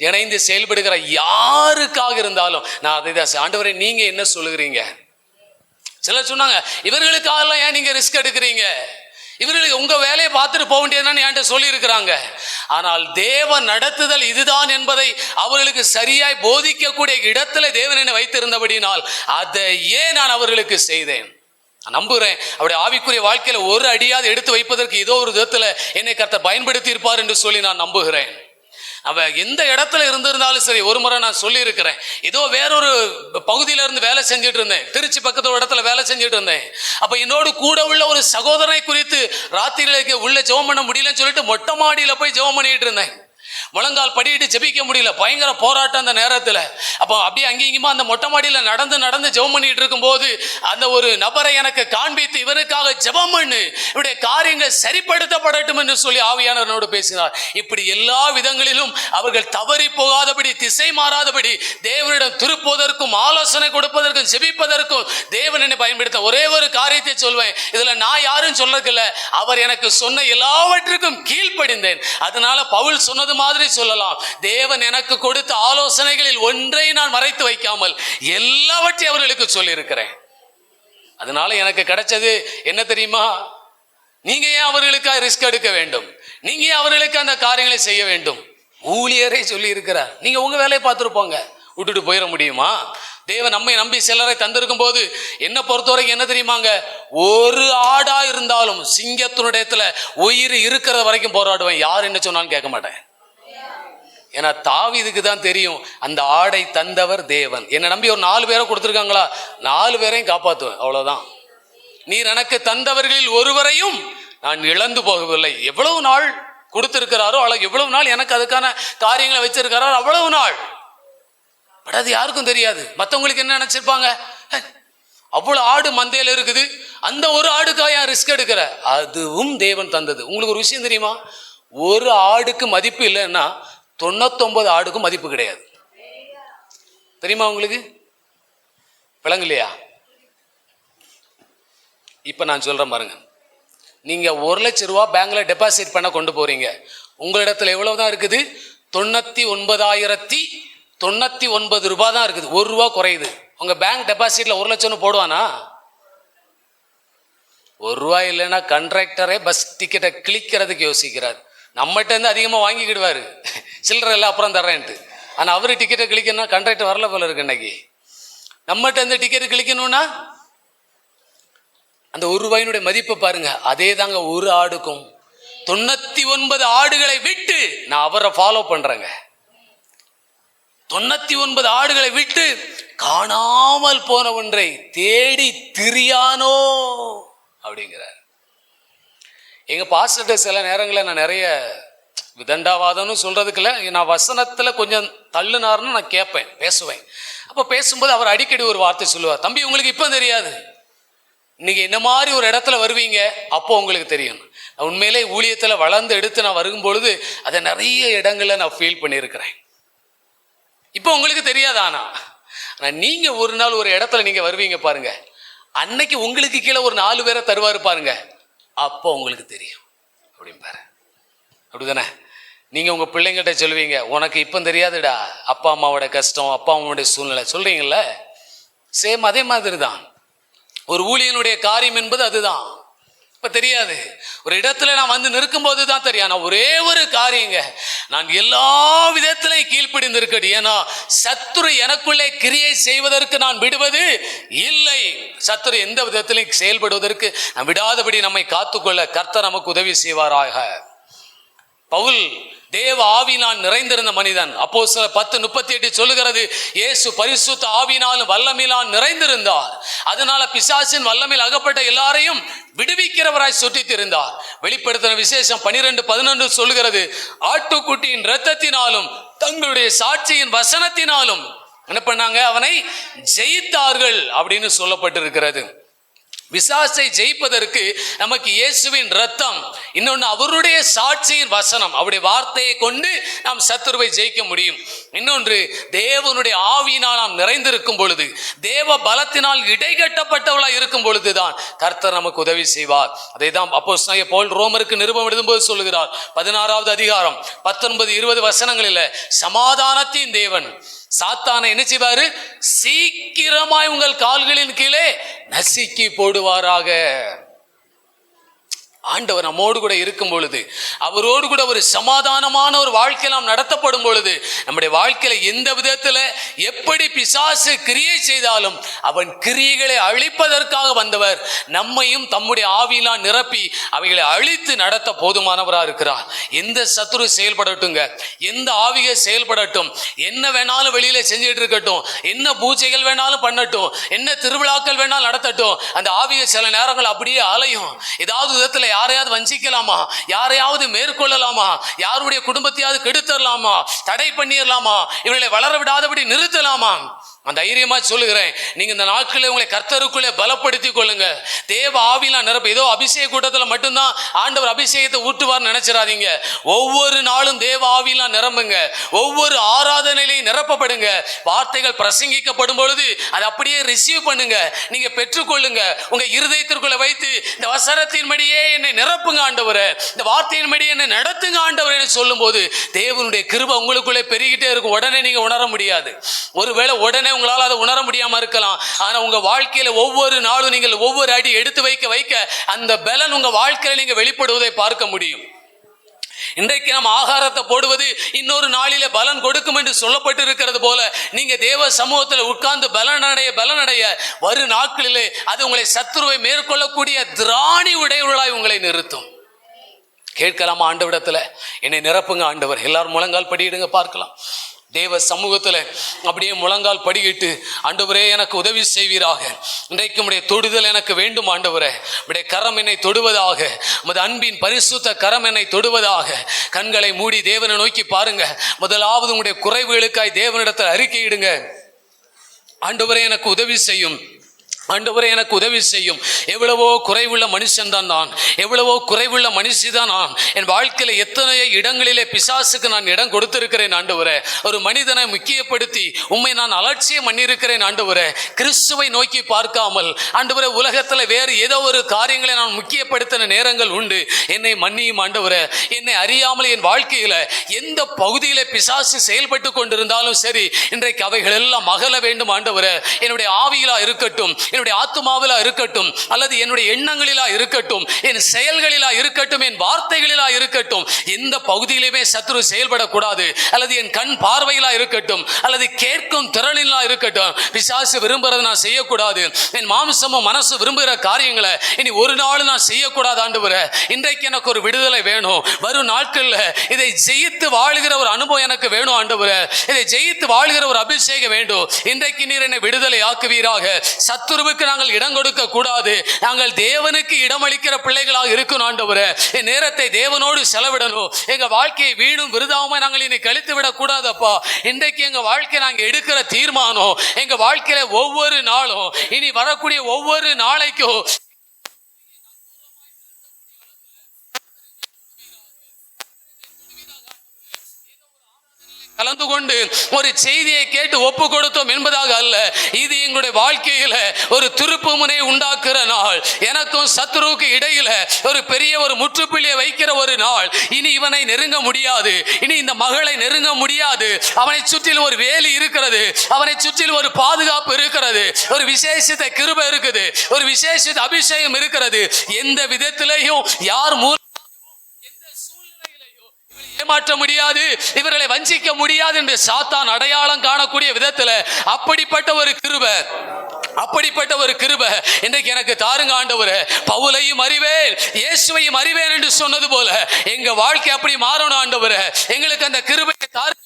இணைந்து செயல்படுகிற யாருக்காக இருந்தாலும் நான் அதை தான், ஆண்டவரே நீங்க என்ன சொல்லுகிறீங்க? சிலர் சொன்னாங்க, இவர்களுக்காக ஏன் நீங்க ரிஸ்க் எடுக்கிறீங்க? இவர்களுக்கு உங்க வேலையை பார்த்துட்டு போக வேண்டியதுன்னு என்கிட்ட சொல்லி இருக்கிறாங்க. ஆனால் தேவ நடத்துதல் இதுதான் என்பதை அவர்களுக்கு சரியாய் போதிக்கக்கூடிய இடத்துல தேவன் என்னை வைத்திருந்தபடினால் அதையே நான் அவர்களுக்கு செய்தேன். நான் நம்புகிறேன் அவருடைய ஆவிக்குரிய வாழ்க்கையில ஒரு அடியாவது எடுத்து வைப்பதற்கு ஏதோ ஒரு விதத்துல என்னை கர்த்தர் பயன்படுத்தி இருப்பார் என்று சொல்லி நான் நம்புகிறேன். அவ எந்த இடத்துல இருந்திருந்தாலும் சரி, ஒரு முறை நான் சொல்லி இருக்கிறேன், ஏதோ வேறொரு பகுதியில இருந்து வேலை செஞ்சுட்டு இருந்தேன், திருச்சி பக்கத்து இடத்துல வேலை செஞ்சுட்டு இருந்தேன். அப்ப என்னோடு கூட உள்ள ஒரு சகோதரனை குறித்து ராத்திரியில உள்ள ஜெபம் பண்ண முடியலன்னு சொல்லிட்டு மொட்டை மாடியில போய் ஜெபம் பண்ணிட்டு இருந்தேன். முழங்கால் படியிட்டு ஜெபிக்க முடியல, பயங்கர போராட்டம் அந்த நேரத்தில். அப்போ அப்படியே அங்கேயுமா அந்த மொட்டை மாடியில் நடந்து ஜெபம் பண்ணிட்டு இருக்கும்போது அந்த ஒரு நபரை எனக்கு காண்பித்து, இவருக்காக ஜெபம் பண்ணு, இவருடைய காரியங்கள் சரிப்படுத்தப்படட்டும் என்று சொல்லி ஆவியானவரோடு பேசினார். இப்படி எல்லா விதங்களிலும் அவர்கள் தவறி போகாதபடி, திசை மாறாதபடி தேவனிடம் திருப்புவதற்கும் ஆலோசனை கொடுப்பதற்கும் ஜெபிப்பதற்கும் தேவன் என்னை பயன்படுத்த ஒரே ஒரு காரியத்தை சொல்வேன். இதுல நான் யாரும் சொல்லல, அவர் எனக்கு சொன்ன எல்லாவற்றுக்கும் கீழ்ப்படிந்தேன். அதனால பவுல் சொன்னது மாதிரி சொல்லலாம், தேவன் எனக்கு கொடுத்த ஆலோசனைகளில் ஒன்றை நான் மறைத்து வைக்காமல் எல்லாவற்றையும் அவர்களுக்கு சொல்லி இருக்கிறேன். அதனால எனக்கு கிடைச்சது என்ன தெரியுமா? நீங்க ஏன் அவர்களுக்காக ரிஸ்க் எடுக்க வேண்டும்? நீங்க ஏன் அவர்களுக்கு அந்த காரியங்களை செய்ய வேண்டும்? ஊழியரை சொல்லி இருக்கிறார், நீங்க உங்க வேலையை பார்த்துருப்போங்க, விட்டுட்டு போயிட முடியுமா? தேவன் நம்மை நம்பி சிலரை தந்திருக்கும் போது என்ன பொறுத்தவரைக்கும் என்ன தெரியுமாங்க, ஒரு ஆடா இருந்தாலும் சிங்கத்தினுடையத்துல உயிர் இருக்கிற வரைக்கும் போராடுவேன், யார் என்ன சொன்னாலும் கேட்க மாட்டேன். ஏன்னா தாவீதுக்கு தான் தெரியும் அந்த ஆடை தந்தவர் தேவன். என்னை நம்பி ஒரு 4 பேரை கொடுத்துருக்காங்களா, 4 பேரையும் காப்பாற்றுவேன், அவ்வளவுதான். நீர் எனக்கு தந்தவர்களில் ஒருவரையும் நான் இழந்து போகவில்லை. எவ்வளவு நாள் கொடுத்திருக்கிறாரோ அவ்வளவு, எவ்வளவு நாள் எனக்கு அதுக்கான காரியங்களை வச்சிருக்கிறாரோ அவ்வளவு நாள். பட் அது யாருக்கும் தெரியாது. மற்றவங்களுக்கு என்ன நினைச்சிருப்பாங்க, அவ்வளவு ஆடு மந்தையில் இருக்குது, அந்த ஒரு ஆடுக்காக ஏன் ரிஸ்க் எடுக்கிற? அதுவும் தேவன் தந்தது. உங்களுக்கு ஒரு விஷயம் தெரியுமா, ஒரு ஆடுக்கு மதிப்பு இல்லைன்னா 99 ஆடுக்கும் மதிப்பு கிடையாது. தெரியுமா உங்களுக்கு? விளங்கலையா? இப்ப நான் சொல்றேன் பாருங்க, நீங்க 1 லட்சம் ரூபா பேங்க்ல டெபாசிட் பண்ண கொண்டு போறீங்க, உங்களிடத்துல எவ்வளவுதான் இருக்குது? 99,099 ரூபாய் தான் இருக்குது, 1 ரூபா குறையுது. உங்க பேங்க் டெபாசிட்ல 1 லட்சம் போடுவானா? 1 ரூபாய் இல்லைன்னா கண்ட்ராக்டரே பஸ் டிக்கெட்டை கிளிக்கிறதுக்கு யோசிக்கிறார். நம்மகிட்ட இருந்து அதிகமாக வாங்கிக்கிடுவாரு, சில்லறை எல்லாம் அப்புறம் தர்றேன்ட்டு. ஆனால் அவரு டிக்கெட்டை கிளிக்கணும்னா கண்ட்ராக்டர் வரல போல இருக்கு. இன்னைக்கு நம்மகிட்ட இருந்து டிக்கெட் கிளிக்கணும்னா அந்த 1 ரூபாயினுடைய மதிப்பை பாருங்க. அதே தாங்க ஒரு ஆடுக்கும். 99 ஆடுகளை விட்டு நான் அவரை ஃபாலோ பண்றேங்க. 99 ஆடுகளை விட்டு காணாமல் போன ஒன்றை தேடி திரியானோ அப்படிங்கிறார். எங்க பாஸ்டர்கிட்ட சில நேரங்களில் நான் நிறைய விதண்டாவாதம்னு சொல்றதுக்குள்ள, நான் வசனத்துல கொஞ்சம் தள்ளுனாருன்னு நான் கேட்பேன், பேசுவேன். அப்போ பேசும்போது அவர் அடிக்கடி ஒரு வார்த்தை சொல்லுவார், தம்பி உங்களுக்கு இப்போ தெரியாது, இன்னைக்கு என்ன மாதிரி ஒரு இடத்துல வருவீங்க, அப்போ உங்களுக்கு தெரியும். உண்மையிலே ஊழியத்துல வளர்ந்து எடுத்து நான் வரும்பொழுது அதை நிறைய இடங்கள்ல நான் ஃபீல் பண்ணியிருக்கிறேன். இப்போ உங்களுக்கு தெரியாது, ஆனா நீங்க ஒரு நாள் ஒரு இடத்துல நீங்க வருவீங்க பாருங்க, அன்னைக்கு உங்களுக்கு கீழே ஒரு 4 பேரை தருவாரு பாருங்க, அப்போ உங்களுக்கு தெரியும் அப்படிம்பாரு. அப்படிதானே? நீங்க உங்க பிள்ளைங்கிட்ட சொல்லுவீங்க, உனக்கு இப்போ தெரியாதுடா அப்பா அம்மாவோட கஷ்டம், அப்பா அம்மாவோட சூழ்நிலை சொல்றீங்கல்ல, சேம் அதே மாதிரி தான் ஒரு ஊழியனுடைய காரியம் என்பது அதுதான். இப்ப தெரியாது, ஒரு இடத்துல நான் வந்து நிற்கும் போது தான் தெரியும். ஆனா ஒரே ஒரு காரியங்க, நான் எல்லா விதத்திலையும் கீழ்ப்படிந்திருக்கடி. ஏன்னா சத்துரு எனக்குள்ளே கிரியை செய்வதற்கு நான் விடுவது இல்லை. சத்துரு எந்த விதத்திலையும் செயல்படுவதற்கு நான் விடாதபடி நம்மை காத்துக்கொள்ள கர்த்தர் நமக்கு உதவி செய்வாராக. பவுல் தேவ ஆவியினால் நிறைந்திருந்த மனிதன். அப்போஸ்தலர் 10:38 சொல்லுகிறது, இயேசு பரிசுத்த ஆவியினாலும் வல்லமையினால் நிறைந்திருந்தார். அதனால பிசாசின் வல்லமையில் அகப்பட்ட எல்லாரையும் விடுவிக்கிறவராய் சுற்றித் இருந்தார். வெளிப்படுத்தின விசேஷம் 12:11 சொல்லுகிறது, ஆட்டுக்குட்டியின் இரத்தத்தினாலும் தங்களுடைய சாட்சியின் வசனத்தினாலும் என்ன பண்ணாங்க, அவனை ஜெயித்தார்கள் அப்படின்னு சொல்லப்பட்டிருக்கிறது. பிசாசை ஜெயிப்பதற்கு நமக்கு இயேசுவின் ரத்தம், இன்னொன்று அவருடைய சாட்சியின் வசனம், அவருடைய வார்த்தையை கொண்டு நாம் சத்துருவை ஜெயிக்க முடியும். இன்னொன்று தேவனுடைய ஆவியினால் நாம் நிறைந்திருக்கும் பொழுது, தேவ பலத்தினால் இடைகட்டப்பட்டவர்களாக இருக்கும் பொழுதுதான் கர்த்தர் நமக்கு உதவி செய்வார். அதை தான் அப்போஸ்தலனாகிய பவுல் ரோமருக்கு நிருபம் எழுதும்போது சொல்லுகிறார். 16வது அதிகாரம் 19-20 வசனங்களில், சமாதானத்தின் தேவன் சாத்தானை என்ன செய்வாரு, சீக்கிரமாய் உங்கள் கால்களின் கீழே நசுக்கி போடுவாராக. ஆண்டவர் நம்மோடு கூட இருக்கும் பொழுது, அவரோடு கூட ஒரு சமாதானமான ஒரு வாழ்க்கை நாம் நடத்தப்படும் பொழுது, நம்முடைய வாழ்க்கையில எந்த விதத்துல எப்படி பிசாசு கிரியை செய்தாலும் அவன் கிரியைகளை அழிப்பதற்காக வந்தவர் நம்மையும் தம்முடைய ஆவியினால் நிரப்பி அவைகளை அழித்து நடத்த போதுமானவராக இருக்கிறார். எந்த சத்துரு செயல்படட்டுங்க, எந்த ஆவியை செயல்படட்டும், என்ன வேணாலும் வெளியில செஞ்சுட்டு இருக்கட்டும், என்ன பூஜைகள் வேணாலும் பண்ணட்டும், என்ன திருவிழாக்கள் வேணாலும் நடத்தட்டும், அந்த ஆவியை சில நேரங்கள் அப்படியே அலையும். ஏதாவது விதத்துல யாரையாவது வஞ்சிக்கலாமா, யாரையாவது மேற்கொள்ளலாமா, யாருடைய குடும்பத்தையாவது கெடுத்துடலாமா, தடை பண்ணிடலாமா, இவர்களை வளர விடாதபடி நிறுத்தலாமா? நான் தைரியமா சொல்லுகிறேன், நீங்க இந்த நாட்களில் உங்களை கர்த்தருக்குள்ளே பலப்படுத்திக் கொள்ளுங்க. தேவ ஆவிலாம் நிரப்ப. ஏதோ அபிஷேக கூட்டத்தில் மட்டும்தான் ஆண்டவர் அபிஷேகத்தை ஊற்றுவார் நினைச்சிடாதீங்க. ஒவ்வொரு நாளும் தேவ ஆவிலாம் நிரம்புங்க. ஒவ்வொரு ஆராதனையிலையும் நிரப்பப்படுங்க. வார்த்தைகள் பிரசங்கிக்கப்படும் பொழுது அதை அப்படியே ரிசீவ் பண்ணுங்க, நீங்க பெற்றுக்கொள்ளுங்க. உங்க இருதயத்திற்குள்ள வைத்து இந்த வசனத்தின்படியே என்னை நிரப்புங்க ஆண்டவரே, இந்த வார்த்தையின்படியே என்னை நடத்துங்க ஆண்டவரே சொல்லும் போது தேவனுடைய கிருபை உங்களுக்குள்ளே பெருகிட்டே இருக்கும். உடனே நீங்க உணர முடியாது. ஒருவேளை உடனே உங்களால் அதை உணர முடியாம இருக்கலாம். ஆனா உங்க வாழ்க்கையில ஒவ்வொரு நாளும் நீங்கள் ஒவ்வொரு அடி எடுத்து வைக்க வைக்க அந்த பலன் உங்க வாழ்க்கையில நீங்க வெளிப்படுவதை பார்க்க முடியும். இன்றைக்கு நம்ம ஆகாரத்தை போடுவது இன்னொரு நாளிலே பலன் கொடுக்கும் என்று சொல்லப்பட்டு இருக்கிறது போல, நீங்க தேவ சமூகத்தில் உட்கார்ந்து பலனடைய வரும் நாட்களிலே அது உங்களை சத்துருவை மேற்கொள்ளக்கூடிய திராணி உடையவர்களாய் உங்களை நிறுத்தும். கேட்கலாமா ஆண்டவரிடத்துல, என்னை நிரப்புங்க ஆண்டவர். எல்லாரும் முழங்கால் படியிடுங்க பார்க்கலாம். தேவ சமூகத்தில் அப்படியே முழங்கால் படிக்கிட்டு, ஆண்டவரே எனக்கு உதவி செய்வீராக. இன்றைக்கு உடைய தொடுதல் எனக்கு வேண்டும் ஆண்டவரே. உடைய கரம் என்னை தொடுவதாக, உமது அன்பின் பரிசுத்த கரம் என்னை தொடுவதாக. கண்களை மூடி தேவனை நோக்கி பாருங்க. முதலாவது உங்களுடைய குறைவுகளுக்காய் தேவனிடத்தில் அறிக்கையிடுங்க. ஆண்டவரே எனக்கு உதவி செய்யும், ஆண்டவரே எனக்கு உதவி செய்யும். எவ்வளவோ குறைவுள்ள மனுஷன் தான் நான், எவ்வளவோ குறைவுள்ள மனுஷி தான் நான். என் வாழ்க்கையில எத்தனையோ இடங்களிலே பிசாசுக்கு நான் இடம் கொடுத்திருக்கிறேன் ஆண்டவரே. ஒரு மனிதனை முக்கியப்படுத்தி உம்மை நான் அலட்சியம் பண்ணியிருக்கிறேன் ஆண்டவரே. கிறிஸ்துவை நோக்கி பார்க்காமல் ஆண்டவரே உலகத்துல வேறு ஏதோ ஒரு காரியங்களை நான் முக்கியப்படுத்தின நேரங்கள் உண்டு. என்னை மன்னியும் ஆண்டவரே. என்னை அறியாமல் என் வாழ்க்கையில எந்த பகுதியில பிசாசு செயல்பட்டு கொண்டிருந்தாலும் சரி, இன்றைக்கு அவைகள் எல்லாம் அகல வேண்டும் ஆண்டவரே. என்னுடைய ஆவியிலா இருக்கட்டும், என்னுடைய ஆத்துமாவிலா இருக்கட்டும், அல்லது என்னுடைய எண்ணங்களிலா இருக்கட்டும், என் செயல்களிலா இருக்கட்டும், என் வார்த்தைகளிலா இருக்கட்டும், எந்த பகுதியிலுமே சத்துரு செயல்படக்கூடாது. அல்லது என் கண் பார்வையிலா இருக்கட்டும், அல்லது கேட்கும் திறனிலா இருக்கட்டும், பிசாசு விரும்புறதை நான் செய்யக்கூடாது. என் மாம்சமும் மனசு விரும்புகிற காரியங்களை இனி ஒரு நாள் நான் செய்யக்கூடாது ஆண்டவரே. இன்றைக்கு எனக்கு ஒரு விடுதலை வேணும். வரும் நாட்கள்ல இதை ஜெயித்து வாழுகிற ஒரு அனுபவம் எனக்கு வேணும் ஆண்டவரே. இதை ஜெயித்து வாழுகிற ஒரு அபிஷேகம் வேண்டும். இன்றைக்கு நீர் என்னை விடுதலை ஆக்குவீராக. சத்துருவுக்கு நாங்கள் இடம் கொடுக்க கூடாது. நாங்கள் தேவனுக்கு இடமளிக்கிற பிள்ளைகளாக இருக்கணும் ஆண்டவரே. என் நேரத்தை தேவனோடு செலவிடணும். எங்க வாழ்க்கையை வீணும் விருதாம நாங்கள் இனி கழித்து விட கூடாதப்பா. இன்றைக்கு எங்க வாழ்க்கை நாங்கள் எடுக்கிற தீர்மானம், எங்க வாழ்க்கையில ஒவ்வொரு நாளும் இனி வரக்கூடிய ஒவ்வொரு நாளைக்கும் கலந்து கொண்டு ஒரு செய்தியை கேட்டு ஒப்பு கொடுத்தோம் என்பதாக அல்ல. இது எங்களுடைய வாழ்க்கையில ஒரு திருப்பு முனை உண்டாக்குற நாள். எனக்கும் சத்துருவுக்கு இடையில ஒரு பெரிய ஒரு முற்றுப்புள்ளியை வைக்கிற ஒரு நாள். இனி இவனை நெருங்க முடியாது, இனி இந்த மகளை நெருங்க முடியாது. அவனை சுற்றில் ஒரு வேலி இருக்கிறது, அவனை சுற்றில் ஒரு பாதுகாப்பு இருக்கிறது, ஒரு விசேஷித்த கிருபை இருக்குது, ஒரு விசேஷித்த அபிஷேகம் இருக்கிறது. எந்த விதத்திலையும் யார் ஏமாற்ற முடியாது, இவர்களை வஞ்சிக்க முடியாது என்று சாத்தான் அடையாளம் காணக்கூடிய விதத்தில் அப்படிப்பட்ட ஒரு கிருபை, அப்படிப்பட்ட ஒரு கிருபை இன்றைக்கு எனக்கு தாருங்க ஆண்டவரே. பவுலையும் அறிவேன், இயேசுவையும் அறிவேன் என்று சொன்னது போல எங்க வாழ்க்கை அப்படி மாறணும் ஆண்டவரே. எங்களுக்கு அந்த கிருபையை தாருங்க,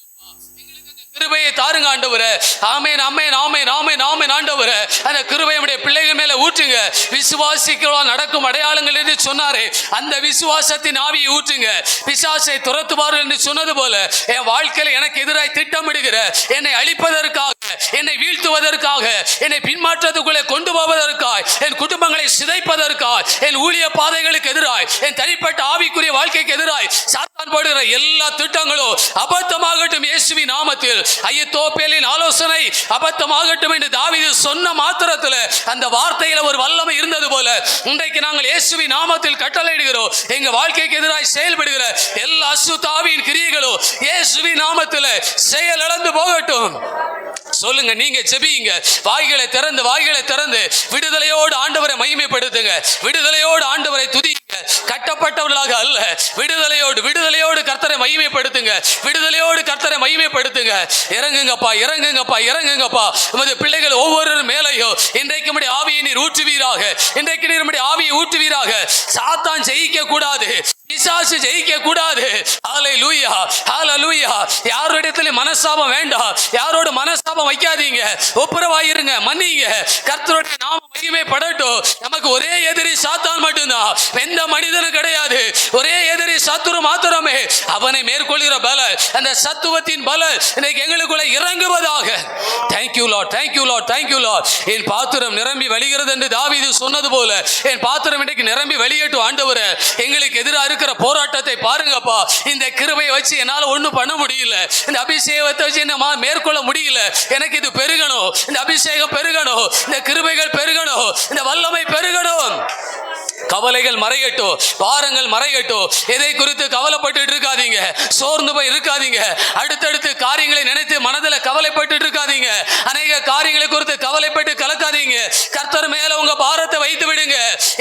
கிருபையை தாருங்க ஆண்டவரே. ஆமென் ஆமென் ஆமென் ஆமென் ஆமென் ஆண்டவரே. அந்த கிருபையுடைய பிள்ளைகள் மேல ஊற்றுங்க. விசுவாசிக்கலாம் நடக்கும் அடையாளங்கள் என்று சொன்னாரே, அந்த விசுவாசத்தின் ஆவியை ஊற்றுங்க. பிசாசை துரத்துவார்கள் என்று சொன்னது போல என் வாழ்க்கையில எனக்கு எதிராய் திட்டமிடுகிற, என்னை அழிப்பதற்காக, என்னை வீழ்த்துவதற்காக, என்னை பின்மாற்றத்துக்குள்ளே கொண்டு போவதற்காக, என் குடும்பங்களை சிதைப்பதற்காக, என் ஊழிய பாதைகளுக்கு எதிராய், என் தனிப்பட்ட ஆவிக்குரிய வாழ்க்கைக்கு எதிராய் சாத்தான் போடுகிற எல்லா திட்டங்களும் அபத்தமாகட்டும் இயேசுவின் நாமத்தில். அகித்தோப்பேலின் ஆலோசனை அபத்தமாகட்டும் என்று தாவீது சொன்ன மாத்திரத்தில் அந்த வார்த்தையில ஒரு வல்லமை இருந்தது போல இன்றைக்கு நாங்கள் இயேசுவின் நாமத்தில் கட்டளையிடுகிறோம். எங்க வாழ்க்கைக்கு எதிராக செயல்படுகிற எல்லா அசுத்த ஆவியின் கிரியைகளும் இயேசுவின் நாமத்தில் செயல் இழந்து போகட்டும். சொல்லுங்க, நீங்க ஜெபியுங்க. வாய்களை திறந்து விடுதலையோடு ஆண்டவரை மகிமைப்படுத்துங்க. விடுதலையோடு ஆண்டவரை துதிங்க. கட்டப்பட்டவர்களாக அல்ல, விடுதலையோடு கர்த்தரை மகிமைப்படுத்துங்க. விடுதலையோடு கர்த்தரை மகிமைப்படுத்துங்க. இறங்குங்கப்பா, இறங்குங்கப்பா, இறங்குங்கப்பா. உமது பிள்ளைகள் ஒவ்வொரு மேலையும் இன்றைக்கு நம்முடைய ஆவியை நீர் ஊற்றுவீராக. இன்றைக்கு நீர் நம்முடைய ஆவியை ஊற்றுவீராக. சாத்தான் ஜெயிக்க கூடாது, பிசாசு ஜெயிக்க கூடாது. ஹல்லேலூயா, ஹல்லேலூயா. யாருடைய யாரிடத்துல மனஸ்தாபம் வேண்டாம். யாரோட மனஸ்தாபம் வைக்காதீங்க. ஒப்புரவாயிருங்க, மன்னிங்க. கர்த்தருடைய நாம மகிமைப்படட்டும். நமக்கு ஒரே எதிரி சாத்தான் மட்டும்தான், எந்த மனிதனும் கிடையாது. ஒரே எதிரி சத்துரு மாத்திரமே. அவனை மேற்கொள்கிற பல, அந்த சத்துவத்தின் பல இன்னைக்கு எங்களுக்குள்ள இறங்குவதாக. Thank you lord, thank you lord, thank you lord. என் பாத்திரம் நிரம்பி வழிகிறது என்று தாவீது சொன்னது போல என் பாத்திரம் இன்றைக்கு நிரம்பி வெளியேட்டும். ஆண்டவரே, எங்களுக்கு எதிராக இருக்கிற போராட்டத்தை பாருங்கப்பா. இந்த கிருபையை வச்சு என்னால ஒண்ணும் பண்ண முடியல. இந்த அபிஷேகத்தை வச்சு என்ன மேற்கொள்ள முடியல. எனக்கு இது பெருகணும், இந்த அபிஷேகம் பெருகணும், இந்த கிருபைகள் பெருகணும், இந்த வல்லமை பெருகணும். கவலைகள் மறையட்டும், பாரங்கள் மறையட்டும். எதை குறித்து கவலைப்பட்டு இருக்காதீங்க, சோர்ந்து போய் இருக்காதீங்க. அடுத்தடுத்து காரியங்களை நினைத்து மனதில் கவலைப்பட்டு இருக்காதீங்க. அநேக காரியங்களை குறித்து கவலைப்பட்டு கலக்காதீங்க. கர்த்தர் மேல உங்க பாரத்தை வைத்து விடுங்க.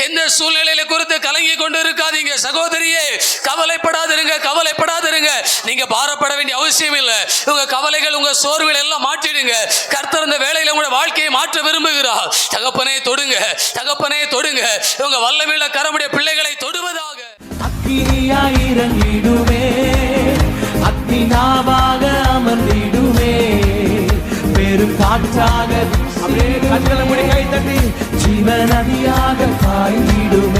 எந்த சூழ்நிலையில குறித்து கலங்கி கொண்டு இருக்காதீங்க. சகோதரியே, கவலைப்படாதிருங்க, கவலைப்படாதிருங்க. நீங்க பாரப்பட வேண்டிய அவசியம் இல்லை. உங்க கவலைகள், உங்க சோர்வுகள் எல்லாம் மாற்றிடுங்க. கர்த்தர் இந்த வேளையில உங்க வாழ்க்கையை மாற்ற விரும்புகிறார். தகப்பனே தொடுங்க, தகப்பனே தொடுங்க. உங்க வல்லமையுள்ள கரமுடைய பிள்ளைகளை தொடுவதாக. அக்கினியாய் இறங்கிடுமே, அக்னிநாவாக அமர்ந்திடுமே, பெரும் காற்றாக கண்களை மூடி கை தட்டி ஜீவ நதியாக பாய்ந்திடுமே.